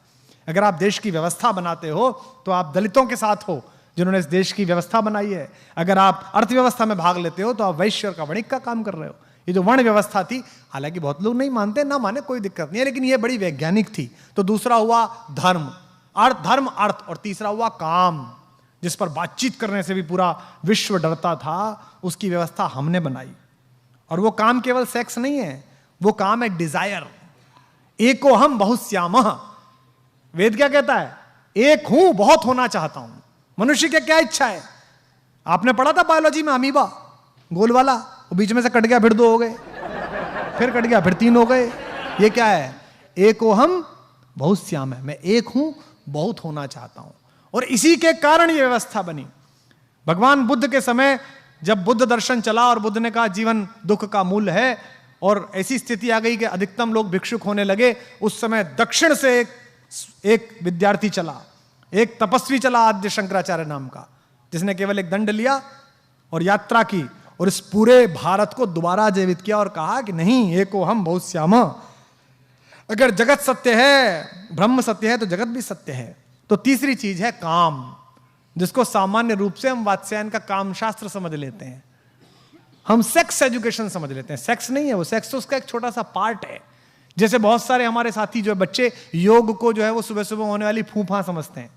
अगर आप देश की व्यवस्था बनाते हो तो आप दलितों के साथ हो जिन्होंने इस देश की व्यवस्था बनाई है। अगर आप अर्थव्यवस्था में भाग लेते हो तो आप वैश्य और वणिक का काम कर रहे हो। ये जो वर्ण व्यवस्था थी, हालांकि बहुत लोग नहीं मानते, ना माने कोई दिक्कत नहीं है, लेकिन ये बड़ी वैज्ञानिक थी। तो दूसरा हुआ धर्म, अर्थ, और तीसरा हुआ काम, जिस पर बातचीत करने से भी पूरा विश्व डरता था, उसकी व्यवस्था हमने बनाई। और वो काम केवल सेक्स नहीं है, वो काम है डिजायर। एको हम बहुश्यामः। वेद क्या कहता है? एक हूं, बहुत होना चाहता हूं। मनुष्य की क्या इच्छा है? आपने पढ़ा था बायोलॉजी में, अमीबा गोल वाला, वो बीच में से कट गया, फिर 2 हो गए, फिर कट गया, फिर 3 हो गए। ये क्या है? एको हम बहुश्यामः। मैं एक हूं, बहुत होना चाहता हूं। और इसी के कारण यह व्यवस्था बनी। भगवान बुद्ध के समय जब बुद्ध दर्शन चला और बुद्ध ने कहा जीवन दुख का मूल है, और ऐसी स्थिति आ गई कि अधिकतम लोग भिक्षुक होने लगे, उस समय दक्षिण से एक विद्यार्थी चला, एक तपस्वी चला, आद्य शंकराचार्य नाम का, जिसने केवल एक दंड लिया और यात्रा की और इस पूरे भारत को दोबारा जीवित किया और कहा कि नहीं, एको हम बहुश्यामः। अगर जगत सत्य है, ब्रह्म सत्य है, तो जगत भी सत्य है। तो तीसरी चीज है काम, जिसको सामान्य रूप से हम वात्स्यायन का काम शास्त्र समझ लेते हैं। हम सेक्स एजुकेशन समझ लेते हैं। सेक्स नहीं है वो, सेक्स तो उसका एक छोटा सा पार्ट है। जैसे बहुत सारे हमारे साथी जो है बच्चे योग को जो है वो सुबह सुबह होने वाली फूफा समझते हैं,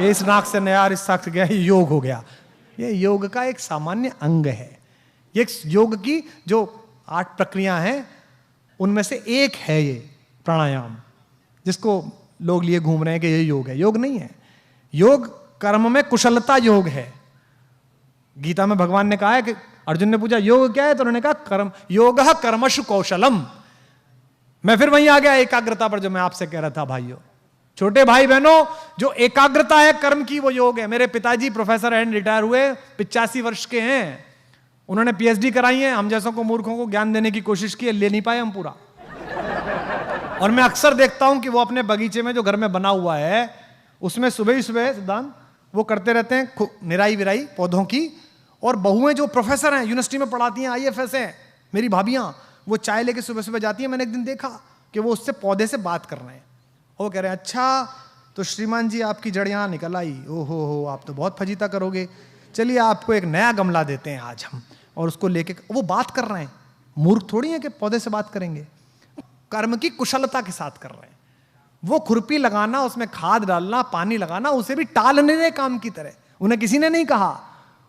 इस नाक से नया, इस नाक से गया, ये योग हो गया। ये योग का एक सामान्य अंग है। ये योग की जो 8 प्रक्रिया हैं उनमें से एक है ये प्राणायाम, जिसको लोग लिए घूम रहे हैं कि ये योग है। योग नहीं है। योग कर्म में कुशलता योग है। गीता में भगवान ने कहा है कि अर्जुन ने पूछा योग क्या है, तो उन्होंने कहा कर्म, योगः कर्मसु कौशलम। मैं फिर वहीं आ गया एकाग्रता पर, जो मैं आपसे कह रहा था भाइयों, छोटे भाई बहनों, जो एकाग्रता है कर्म की वो योग है। मेरे पिताजी प्रोफेसर एंड रिटायर हुए, 85 वर्ष के हैं। उन्होंने पीएचडी कराई है। हम जैसों को मूर्खों को ज्ञान देने की कोशिश की है, ले नहीं पाए हम पूरा। और मैं अक्सर देखता हूं कि वो अपने बगीचे में जो घर में बना हुआ है उसमें सुबह ही सुबह सिद्धांत वो करते रहते हैं निराई विराई पौधों की। और बहुएं जो प्रोफेसर हैं, यूनिवर्सिटी में पढ़ाती हैं, आईएफएस हैं, मेरी भाभियां, वो चाय लेके सुबह सुबह जाती हैं। मैंने एक दिन देखा कि वो उससे पौधे से बात कर रहे हैं। वो कह रहे हैं अच्छा तो श्रीमान जी आपकी जड़ यहाँ निकल आई, ओहो हो आप तो बहुत फजीता करोगे, चलिए आपको एक नया गमला देते हैं आज हम। और उसको लेके वो बात कर रहे हैं। मूर्ख थोड़ी है कि पौधे से बात करेंगे, कर्म की कुशलता के साथ कर रहे हैं। वो खुरपी लगाना, उसमें खाद डालना, पानी लगाना, उसे भी टालने काम की तरह। उन्हें किसी ने नहीं कहा,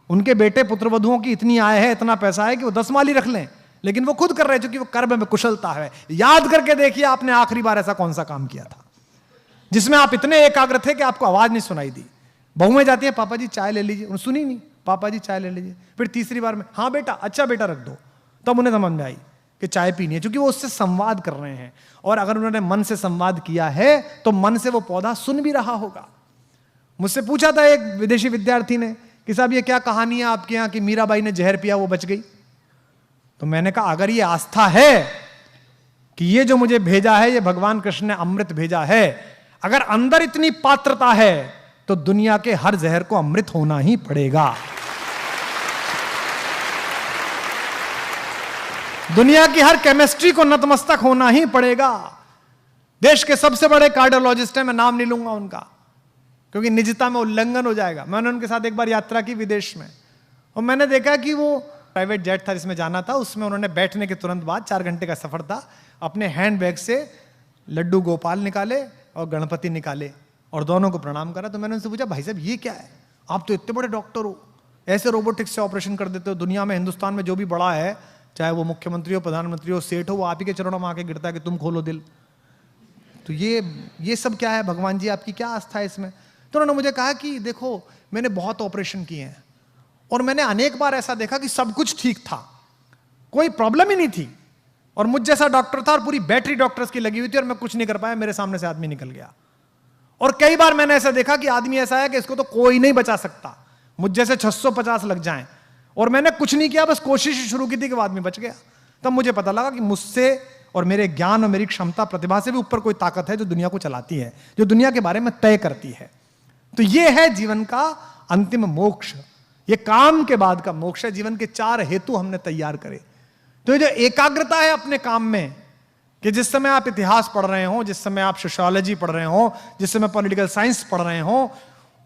उनके बेटे पुत्रवधुओं की इतनी आय है, इतना पैसा है कि वो 10 माली रख लें, लेकिन वो खुद कर रहे हैं क्योंकि वो कर्म में कुशलता है। याद करके देखिए आपने आखिरी बार ऐसा कौन सा काम किया था जिसमें आप इतने एकाग्र थे कि आपको आवाज नहीं सुनाई दी। बहुएं जाती हैं पापा जी चाय ले लीजिए, उन्हें सुनी नहीं, पापा जी चाय ले लीजिए। फिर तीसरी बार में हाँ बेटा, अच्छा बेटा रख दो, तब उन्हें समझ में आई कि चाय पीनी है, क्योंकि वो उससे संवाद कर रहे हैं। और अगर उन्होंने मन से संवाद किया है तो मन से वो पौधा सुन भी रहा होगा। मुझसे पूछा था एक विदेशी विद्यार्थी ने कि साहब ये क्या कहानी है आपके यहाँ कि मीराबाई ने जहर पिया वो बच गई। तो मैंने कहा अगर ये आस्था है कि ये जो मुझे भेजा है ये भगवान कृष्ण ने अमृत भेजा है, अगर अंदर इतनी पात्रता है तो दुनिया के हर जहर को अमृत होना ही पड़ेगा। दुनिया की हर केमिस्ट्री को नतमस्तक होना ही पड़ेगा। देश के सबसे बड़े कार्डियोलॉजिस्ट हैं, मैं नाम नहीं लूंगा उनका क्योंकि निजता में उल्लंघन हो जाएगा। मैंने उनके साथ एक बार यात्रा की विदेश में, और मैंने देखा कि वो प्राइवेट जेट था जिसमें जाना था, उसमें उन्होंने बैठने के तुरंत बाद 4 घंटे का सफर था, अपने हैंड बैग से लड्डू गोपाल निकाले और गणपति निकाले और दोनों को प्रणाम करा। तो मैंने उनसे पूछा भाई साहब ये क्या है, आप तो इतने बड़े डॉक्टर हो, ऐसे रोबोटिक्स से ऑपरेशन कर देते हो। दुनिया में हिंदुस्तान में जो भी बड़ा है, चाहे वो मुख्यमंत्री हो, प्रधानमंत्री हो, सेठ हो, वो आप ही के चरणों में आके गिरता है कि तुम खोलो दिल। तो ये सब क्या है भगवान जी, आपकी क्या आस्था है इसमें? तो उन्होंने मुझे कहा कि देखो मैंने बहुत ऑपरेशन किए हैं और मैंने अनेक बार ऐसा देखा कि सब कुछ ठीक था, कोई प्रॉब्लम ही नहीं थी, और मुझ जैसा डॉक्टर था और पूरी बैटरी डॉक्टर्स की लगी हुई थी और मैं कुछ नहीं कर पाया, मेरे सामने से आदमी निकल गया। और कई बार मैंने ऐसा देखा कि आदमी ऐसा है कि इसको तो कोई नहीं बचा सकता, मुझ जैसे 650 लग जाएं, और मैंने कुछ नहीं किया, बस कोशिश शुरू की थी कि वो आदमी बच गया। तब मुझे पता लगा कि मुझसे और मेरे ज्ञान और मेरी क्षमता प्रतिभा से भी ऊपर कोई ताकत है जो दुनिया को चलाती है, जो दुनिया के बारे में तय करती है। तो ये है जीवन का अंतिम मोक्ष, ये काम के बाद का मोक्ष है। जीवन के 4 हेतु हमने तैयार करे। तो ये जो एकाग्रता है अपने काम में, कि जिस समय आप इतिहास पढ़ रहे हो, जिस समय आप सोशियोलॉजी पढ़ रहे हो, जिस समय पॉलिटिकल साइंस पढ़ रहे हो,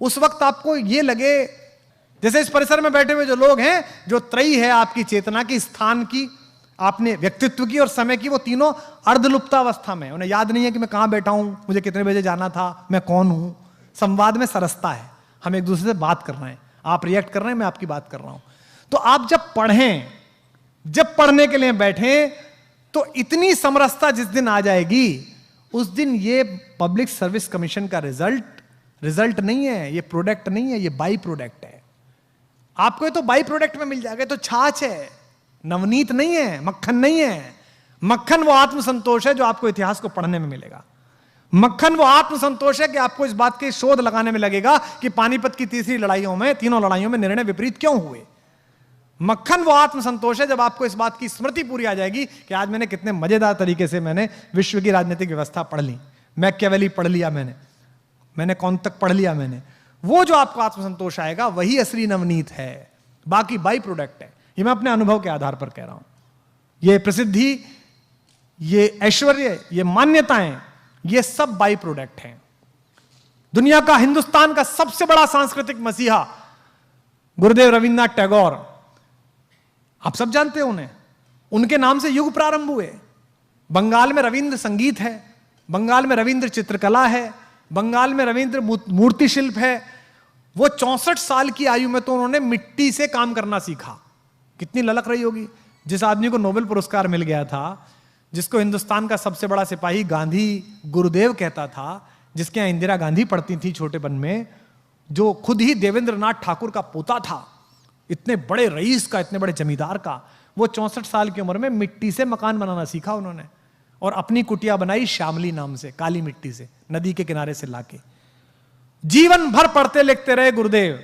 उस वक्त आपको ये लगे जैसे इस परिसर में बैठे हुए जो लोग हैं, जो त्रयी है आपकी चेतना की, स्थान की, आपने व्यक्तित्व की और समय की, वो तीनों अर्धलुप्तावस्था में, उन्हें याद नहीं है कि मैं कहां बैठा हूं, मुझे कितने बजे जाना था, मैं कौन हूं। संवाद में सरसता है, हम एक दूसरे से बात कर रहे हैं, आप रिएक्ट कर रहे हैं, मैं आपकी बात कर रहा हूं। तो आप जब पढ़ें, जब पढ़ने के लिए बैठें, तो इतनी समरसता जिस दिन आ जाएगी, उस दिन ये पब्लिक सर्विस कमीशन का रिजल्ट नहीं है, ये प्रोडक्ट नहीं है, ये बाई प्रोडक्ट है। आपको ये तो बाई प्रोडक्ट में मिल जाएगा, तो छाछ है, नवनीत नहीं है, मक्खन नहीं है। मक्खन वो आत्मसंतोष है जो आपको इतिहास को पढ़ने में मिलेगा। मक्खन वो आत्मसंतोष है कि आपको इस बात के शोध लगाने में लगेगा कि पानीपत की तीसरी लड़ाइयों में, तीनों लड़ाइयों में निर्णय विपरीत क्यों हुए। मक्खन वो आत्मसंतोष है जब आपको इस बात की स्मृति पूरी आ जाएगी कि आज मैंने कितने मजेदार तरीके से मैंने विश्व की राजनीतिक व्यवस्था पढ़ ली, मैकियावेली पढ़ लिया, मैंने कौन तक पढ़ लिया मैंने। वो जो आपको आत्मसंतोष आएगा वही असली नवनीत है, बाकी बाई प्रोडक्ट है। ये मैं अपने अनुभव के आधार पर कह रहा हूं। ये प्रसिद्धि, ये ऐश्वर्य, ये मान्यताएं, ये सब बाई प्रोडक्ट हैं। दुनिया का, हिंदुस्तान का सबसे बड़ा सांस्कृतिक मसीहा गुरुदेव रविन्द्रनाथ टैगोर, आप सब जानते हो उन्हें, उनके नाम से युग प्रारंभ हुए। बंगाल में रविंद्र संगीत है, बंगाल में रविंद्र चित्रकला है, बंगाल में रविंद्र मूर्ति शिल्प है। वो 64 साल की आयु में तो उन्होंने मिट्टी से काम करना सीखा। कितनी ललक रही होगी। जिस आदमी को नोबेल पुरस्कार मिल गया था, जिसको हिंदुस्तान का सबसे बड़ा सिपाही गांधी गुरुदेव कहता था, जिसके यहां इंदिरा गांधी पढ़ती थी छोटेपन में, जो खुद ही देवेंद्रनाथ ठाकुर का पोता था, इतने बड़े रईस का, इतने बड़े जमींदार का, वो 64 साल की उम्र में मिट्टी से मकान बनाना सीखा उन्होंने। और अपनी कुटिया बनाई श्यामली नाम से, काली मिट्टी से, नदी के किनारे से लाके। जीवन भर पढ़ते लिखते रहे गुरुदेव।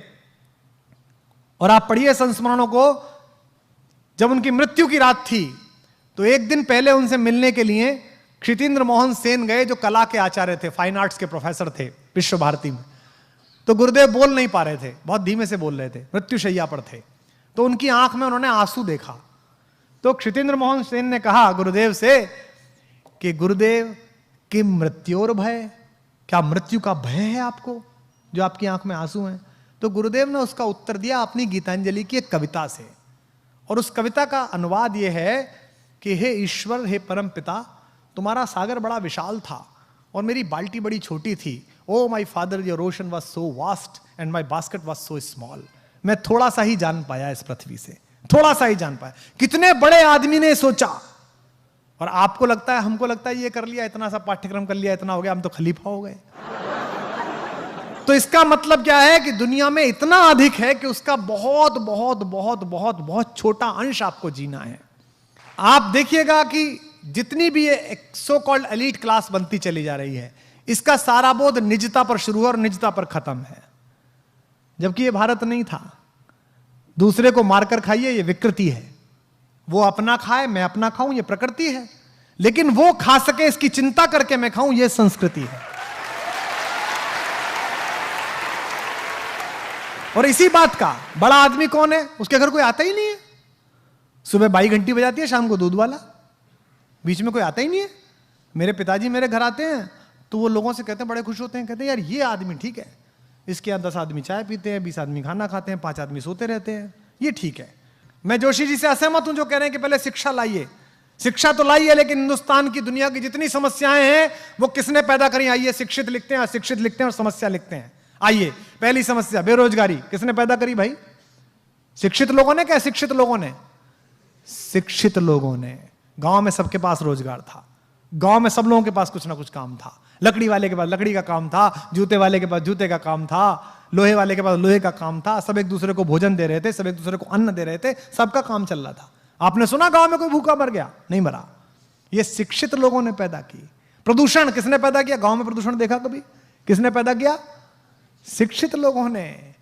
और आप पढ़िए संस्मरणों को, जब उनकी मृत्यु की रात थी तो एक दिन पहले उनसे मिलने के लिए क्षितेंद्र मोहन सेन गए, जो कला के आचार्य थे, फाइन आर्ट्स के प्रोफेसर थे विश्व भारती में। तो गुरुदेव बोल नहीं पा रहे थे, बहुत धीमे से बोल रहे थे, मृत्युशैया पर थे। तो उनकी आंख में उन्होंने आंसू देखा। तो क्षितेंद्र मोहन सेन ने कहा गुरुदेव से कि गुरुदेव, कि मृत्योर भय, क्या मृत्यु का भय है आपको, जो आपकी आंख में आंसू हैं? तो गुरुदेव ने उसका उत्तर दिया अपनी गीतांजलि की एक कविता से। और उस कविता का अनुवाद यह है कि हे ईश्वर, हे परम पिता, तुम्हारा सागर बड़ा विशाल था और मेरी बाल्टी बड़ी छोटी थी। Oh my father, your ocean was so vast and my basket was so small. मैं थोड़ा सा ही जान पाया इस पृथ्वी से, थोड़ा सा ही जान पाया। कितने बड़े आदमी ने सोचा। और आपको लगता है, हमको लगता है ये कर लिया, इतना सा पाठ्यक्रम कर लिया, इतना हो गया, हम तो खलीफा हो गए। तो इसका मतलब क्या है कि दुनिया में इतना अधिक है कि उसका बहुत बहुत बहुत बहुत बहुत छोटा अंश आपको जीना है। आप देखिएगा कि जितनी भी ये सो कॉल्ड एलीट क्लास बनती चली जा रही है, इसका सारा बोध निजता पर शुरू है और निजता पर खत्म है। जबकि ये भारत नहीं था। दूसरे को मारकर खाइए, ये विकृति है। वो अपना खाए, मैं अपना खाऊं, ये प्रकृति है। लेकिन वो खा सके इसकी चिंता करके मैं खाऊं, ये संस्कृति है। और इसी बात का बड़ा आदमी कौन है? उसके घर कोई आता ही नहीं है। सुबह बाई घंटी बजाती है, शाम को दूध वाला, बीच में कोई आता ही नहीं है। मेरे पिताजी मेरे घर आते हैं तो वो लोगों से कहते हैं, बड़े खुश होते हैं, कहते हैं यार ये आदमी ठीक है, इसके यहाँ 10 आदमी चाय पीते हैं, 20 आदमी खाना खाते हैं, 5 आदमी सोते रहते हैं, ये ठीक है। मैं जोशी जी से असहमत हूं जो कह रहे हैं कि पहले शिक्षा लाइए। शिक्षा तो लाइए, लेकिन हिंदुस्तान की, दुनिया की जितनी समस्याएं हैं वो किसने पैदा करी? आइए, शिक्षित लिखते हैं, अशिक्षित लिखते हैं और समस्या लिखते हैं। आइए, पहली समस्या बेरोजगारी, किसने पैदा करी भाई? शिक्षित लोगों ने क्या अशिक्षित लोगों ने? शिक्षित लोगों ने। गांव में सबके पास रोजगार था, गांव में सब लोगों के पास कुछ ना कुछ काम था। लकड़ी वाले के पास लकड़ी का काम था, जूते वाले के पास जूते का काम था, लोहे वाले के पास लोहे का काम था। सब एक दूसरे को भोजन दे रहे थे, सब एक दूसरे को अन्न दे रहे थे, सबका काम चल रहा था। आपने सुना गांव में कोई भूखा मर गया? नहीं मरा। ये शिक्षित लोगों ने पैदा की। प्रदूषण किसने पैदा किया? गांव में प्रदूषण देखा कभी? किसने पैदा किया? शिक्षित लोगों ने।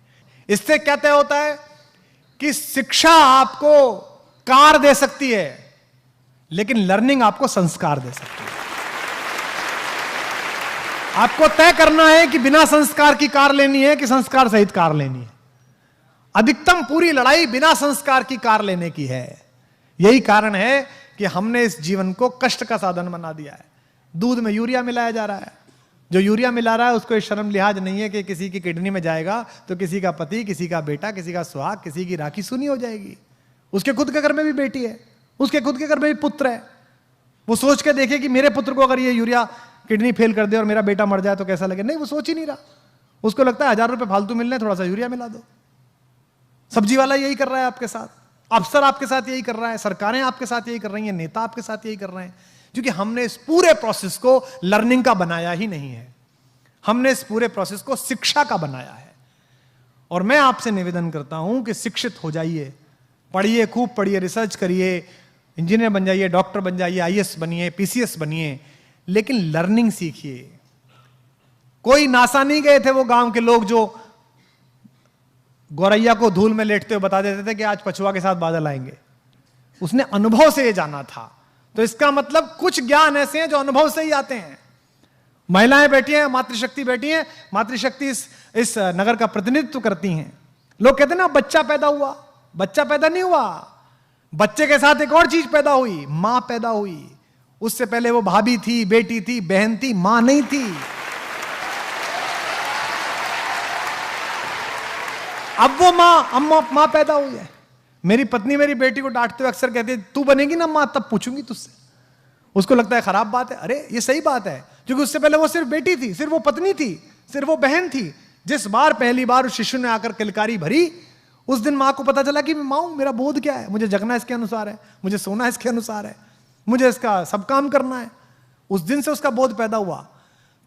इससे क्या तय होता है कि शिक्षा आपको कार दे सकती है, लेकिन लर्निंग आपको संस्कार दे सकती है। आपको तय करना है कि बिना संस्कार की कार लेनी है कि संस्कार सहित कार लेनी है। अधिकतम पूरी लड़ाई बिना संस्कार की कार लेने की है। यही कारण है कि हमने इस जीवन को कष्ट का साधन बना दिया है। दूध में यूरिया मिलाया जा रहा है। जो यूरिया मिला रहा है उसको शर्म लिहाज नहीं है कि किसी की किडनी में जाएगा तो किसी का पति, किसी का बेटा, किसी का सुहाग, किसी की राखी सुनी हो जाएगी। उसके खुद के घर में भी बेटी है, उसके खुद के घर में भी पुत्र है। वो सोच के देखे कि मेरे पुत्र को अगर ये यूरिया किडनी फेल कर दे और मेरा बेटा मर जाए तो कैसा लगे। नहीं, वो सोच ही नहीं रहा। उसको लगता है 1000 रुपए फालतू मिलने, थोड़ा सा यूरिया मिला दो। सब्जी वाला यही कर रहा है आपके साथ, अफसर आपके साथ यही कर रहा है, सरकारें आपके साथ यही कर रही हैं, नेता आपके साथ यही कर रहे हैं, क्योंकि हमने इस पूरे प्रोसेस को लर्निंग का बनाया ही नहीं है। हमने इस पूरे प्रोसेस को शिक्षा का बनाया है। और मैं आपसे निवेदन करता हूं कि शिक्षित हो जाइए, पढ़िए, खूब पढ़िए, रिसर्च करिए, इंजीनियर बन जाइए, डॉक्टर बन जाइए, आईएएस बनिए, पीसीएस बनिए, लेकिन लर्निंग सीखिए। कोई नासा नहीं गए थे वो गांव के लोग जो गौरैया को धूल में लेटते हुए बता देते थे कि आज पछुआ के साथ बादल आएंगे। उसने अनुभव से ये जाना था। तो इसका मतलब कुछ ज्ञान ऐसे हैं जो अनुभव से ही आते हैं। महिलाएं बैठी हैं, मातृशक्ति बैठी हैं, मातृशक्ति इस नगर का प्रतिनिधित्व करती हैं। लोग कहते हैं ना बच्चा पैदा हुआ, बच्चा पैदा नहीं हुआ, बच्चे के साथ एक और चीज पैदा हुई, मां पैदा हुई। उससे पहले वो भाभी थी, बेटी थी, बहन थी, मां नहीं थी। अब वो मां पैदा हुई है। मेरी पत्नी मेरी बेटी को डांटते हुए अक्सर कहती है, तू बनेगी ना मां तब पूछूंगी तुझसे। उसको लगता है खराब बात है। अरे ये सही बात है, क्योंकि उससे पहले वो सिर्फ बेटी थी, सिर्फ वो पत्नी थी, सिर्फ वो बहन थी। जिस बार पहली बार उस शिशु ने आकर किलकारी भरी, उस दिन मां को पता चला कि मैं मां हूं, मेरा बोध क्या है, मुझे जगना इसके अनुसार है, मुझे सोना इसके अनुसार है, मुझे इसका सब काम करना है। उस दिन से उसका बोध पैदा हुआ।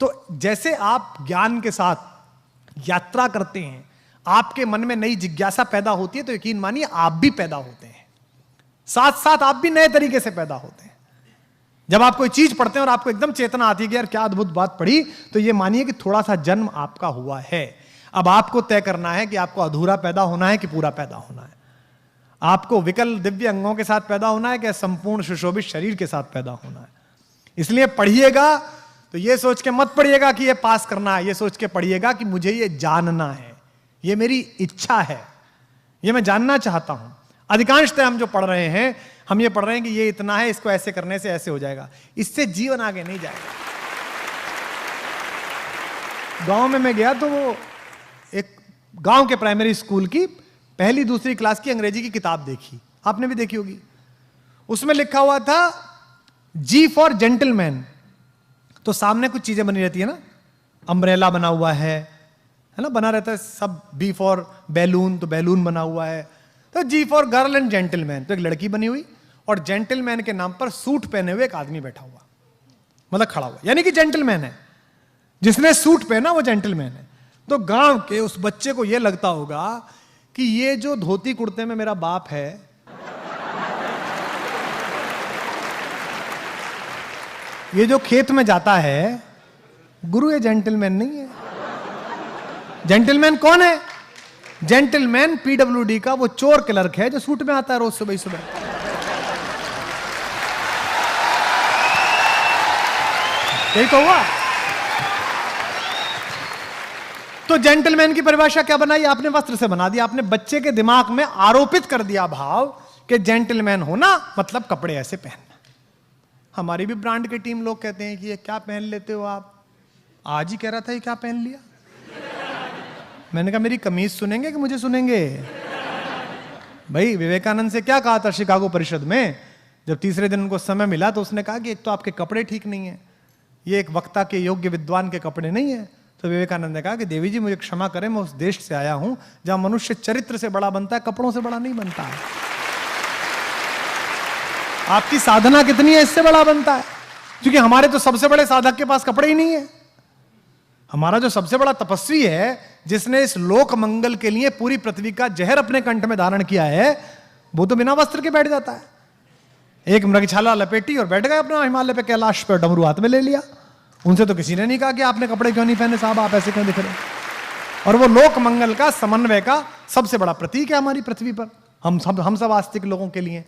तो जैसे आप ज्ञान के साथ यात्रा करते हैं, आपके मन में नई जिज्ञासा पैदा होती है, तो यकीन मानिए आप भी पैदा होते हैं, साथ साथ आप भी नए तरीके से पैदा होते हैं। जब आप कोई चीज पढ़ते हैं और आपको एकदम चेतना आती है कि यार क्या अद्भुत बात पढ़ी, तो ये मानिए कि थोड़ा सा जन्म आपका हुआ है। अब आपको तय करना है कि आपको अधूरा पैदा होना है कि पूरा पैदा होना है। आपको विकल दिव्य अंगों के साथ पैदा होना है कि संपूर्ण सुशोभित शरीर के साथ पैदा होना है। इसलिए पढ़िएगा तो ये सोच के मत पढ़िएगा कि ये पास करना है, ये सोच के पढ़िएगा कि मुझे ये जानना है, ये मेरी इच्छा है, ये मैं जानना चाहता हूं। अधिकांशतः हम जो पढ़ रहे हैं, हम ये पढ़ रहे हैं कि ये इतना है, इसको ऐसे करने से ऐसे हो जाएगा। इससे जीवन आगे नहीं जाएगा। गांव में मैं गया तो वो एक गांव के प्राइमरी स्कूल की पहली दूसरी क्लास की अंग्रेजी की किताब देखी, आपने भी देखी होगी। उसमें लिखा हुआ था जी फॉर जेंटलमैन। तो सामने कुछ चीजें बनी रहती है ना, अम्ब्रेला बना हुआ है ना, बना रहता है सब। बी फॉर बैलून, तो बैलून बना हुआ है। तो जी फॉर गर्ल एंड जेंटलमैन, तो एक लड़की बनी हुई और जेंटलमैन के नाम पर सूट पहने हुए एक आदमी बैठा हुआ, मतलब खड़ा हुआ, यानी कि जेंटलमैन है। जिसने सूट पहना वो जेंटलमैन है। तो गांव के उस बच्चे को यह लगता होगा कि ये जो धोती कुर्ते में मेरा बाप है, ये जो खेत में जाता है, गुरु ये जेंटलमैन नहीं है। जेंटलमैन कौन है? जेंटलमैन पीडब्ल्यूडी का वो चोर क्लर्क है जो सूट में आता है रोज सुबह सुबह। यही तो हुआ। तो जेंटलमैन की परिभाषा क्या बनाई आपने? वस्त्र से बना दिया। आपने बच्चे के दिमाग में आरोपित कर दिया भाव कि जेंटलमैन होना मतलब कपड़े ऐसे पहनना। हमारी भी ब्रांड के टीम लोग कहते हैं कि ये क्या पहन लेते हो आप, आज ही कह रहा था ये क्या पहन लिया। मैंने कहा मेरी कमीज सुनेंगे कि मुझे सुनेंगे? भाई विवेकानंद से क्या कहा था शिकागो परिषद में, जब तीसरे दिन उनको समय मिला तो उसने कहा कि एक तो आपके कपड़े ठीक नहीं है, ये एक वक्ता के योग्य विद्वान के कपड़े नहीं है। तो विवेकानंद ने कहा कि देवी जी मुझे क्षमा करें, मैं उस देश से आया हूं जहां मनुष्य चरित्र से बड़ा बनता है, कपड़ों से बड़ा नहीं बनता है। आपकी साधना कितनी है इससे बड़ा बनता है, क्योंकि हमारे तो सबसे बड़े साधक के पास कपड़े ही नहीं है। हमारा जो सबसे बड़ा तपस्वी है, जिसने इस लोक मंगल के लिए पूरी पृथ्वी का जहर अपने कंठ में धारण किया है, वो तो बिना वस्त्र के बैठ जाता है। एक मृगछाला लपेटी और बैठ गए अपना हिमालय पे, कैलाश पे, डमरू हाथ में ले लिया। उनसे तो किसी ने नहीं कहा कि आपने कपड़े क्यों नहीं पहने साहब, आप ऐसे क्यों दिख रहे। और वो लोक मंगल का समन्वय का सबसे बड़ा प्रतीक है हमारी पृथ्वी पर, हम सब आस्तिक लोगों के लिए।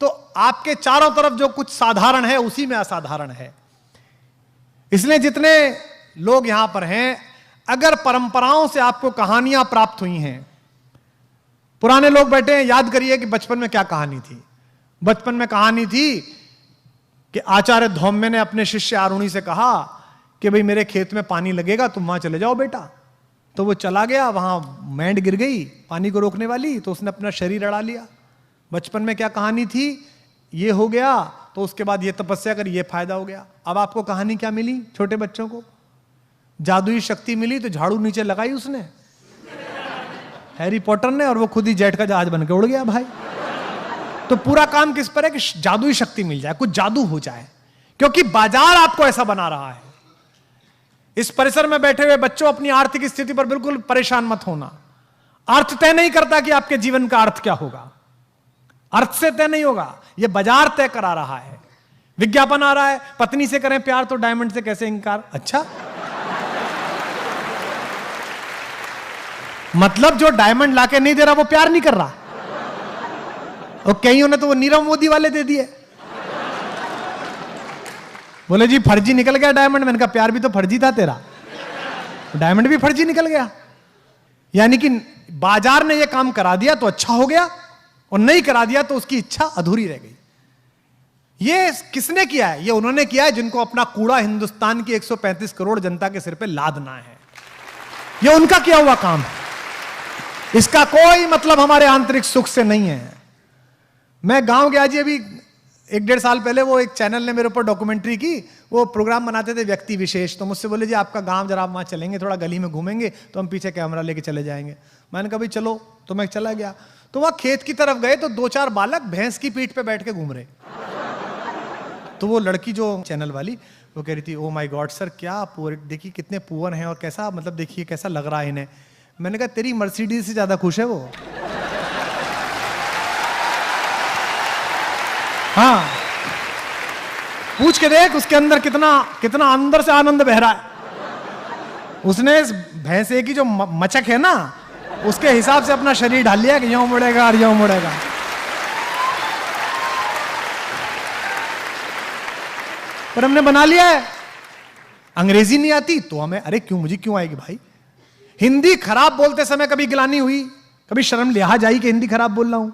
तो आपके चारों तरफ जो कुछ साधारण है उसी में असाधारण है। इसलिए जितने लोग यहां पर हैं, अगर परंपराओं से आपको कहानियां प्राप्त हुई हैं, पुराने लोग बैठे हैं, याद करिए कि बचपन में क्या कहानी थी। बचपन में कहानी थी कि आचार्य धौम्य ने अपने शिष्य आरुणि से कहा कि भाई मेरे खेत में पानी लगेगा, तुम वहां चले जाओ बेटा। तो वो चला गया, वहां मैंड गिर गई पानी को रोकने वाली, तो उसने अपना शरीर अड़ा लिया। बचपन में क्या कहानी थी, ये हो गया, तो उसके बाद ये तपस्या कर, ये फायदा हो गया। अब आपको कहानी क्या मिली? छोटे बच्चों को जादुई शक्ति मिली, तो झाड़ू नीचे लगाई उसने, हैरी पॉटर ने, और वो खुद ही जेट का जहाज बन के उड़ गया भाई। तो पूरा काम किस पर है कि जादुई शक्ति मिल जाए, कुछ जादू हो जाए, क्योंकि बाजार आपको ऐसा बना रहा है। इस परिसर में बैठे हुए बच्चों, अपनी आर्थिक स्थिति पर बिल्कुल परेशान मत होना। अर्थ तय नहीं करता कि आपके जीवन का अर्थ क्या होगा, अर्थ से तय नहीं होगा, यह बाजार तय करा रहा है। विज्ञापन आ रहा है, पत्नी से करें प्यार तो डायमंड से कैसे इंकार। अच्छा, मतलब जो डायमंड लाके नहीं दे रहा वो प्यार नहीं कर रहा। और कईयों ने तो वो नीरव मोदी वाले दे दिए, बोले जी फर्जी निकल गया डायमंड। मैंने कहा प्यार भी तो फर्जी था तेरा, डायमंड भी फर्जी निकल गया। यानी कि बाजार ने यह काम करा दिया तो अच्छा हो गया, और नहीं करा दिया तो उसकी इच्छा अधूरी रह गई। ये किसने किया है? ये उन्होंने किया है जिनको अपना कूड़ा हिंदुस्तान की 135 करोड़ जनता के सिर पे लादना है। ये उनका किया हुआ काम है, इसका कोई मतलब हमारे आंतरिक सुख से नहीं है। मैं गांव गया जी अभी 1-1.5 साल पहले वो एक चैनल ने मेरे ऊपर डॉक्यूमेंट्री की, वो प्रोग्राम बनाते थे व्यक्ति विशेष, तो मुझसे बोले जी आपका गांव जरा आप वहाँ चलेंगे, थोड़ा गली में घूमेंगे, तो हम पीछे कैमरा लेके चले जाएंगे। मैंने कहा भाई चलो, तो मैं चला गया। तो वहाँ खेत की तरफ गए तो 2-4 बालक भैंस की पीठ पे बैठ के घूम रहे। तो वो लड़की जो चैनल वाली, वो कह रही थी ओ माय गॉड सर, क्या पुअर, देखिए कितने पुअर हैं और कैसा, मतलब देखिए कैसा लग रहा है इन्हें। मैंने कहा तेरी मर्सिडीज से ज्यादा खुश है वो। हाँ, पूछ के देख उसके अंदर कितना कितना अंदर से आनंद बह रहा है। उसने इस भैंसे की जो मचक है ना, उसके हिसाब से अपना शरीर ढाल लिया कि यूं मुड़ेगा और यूं मुड़ेगा। पर हमने बना लिया है। अंग्रेजी नहीं आती तो हमें, अरे क्यों, मुझे क्यों आएगी भाई। हिंदी खराब बोलते समय कभी गिलानी हुई, कभी शर्म लिहाज आई कि हिंदी खराब बोल रहा हूं,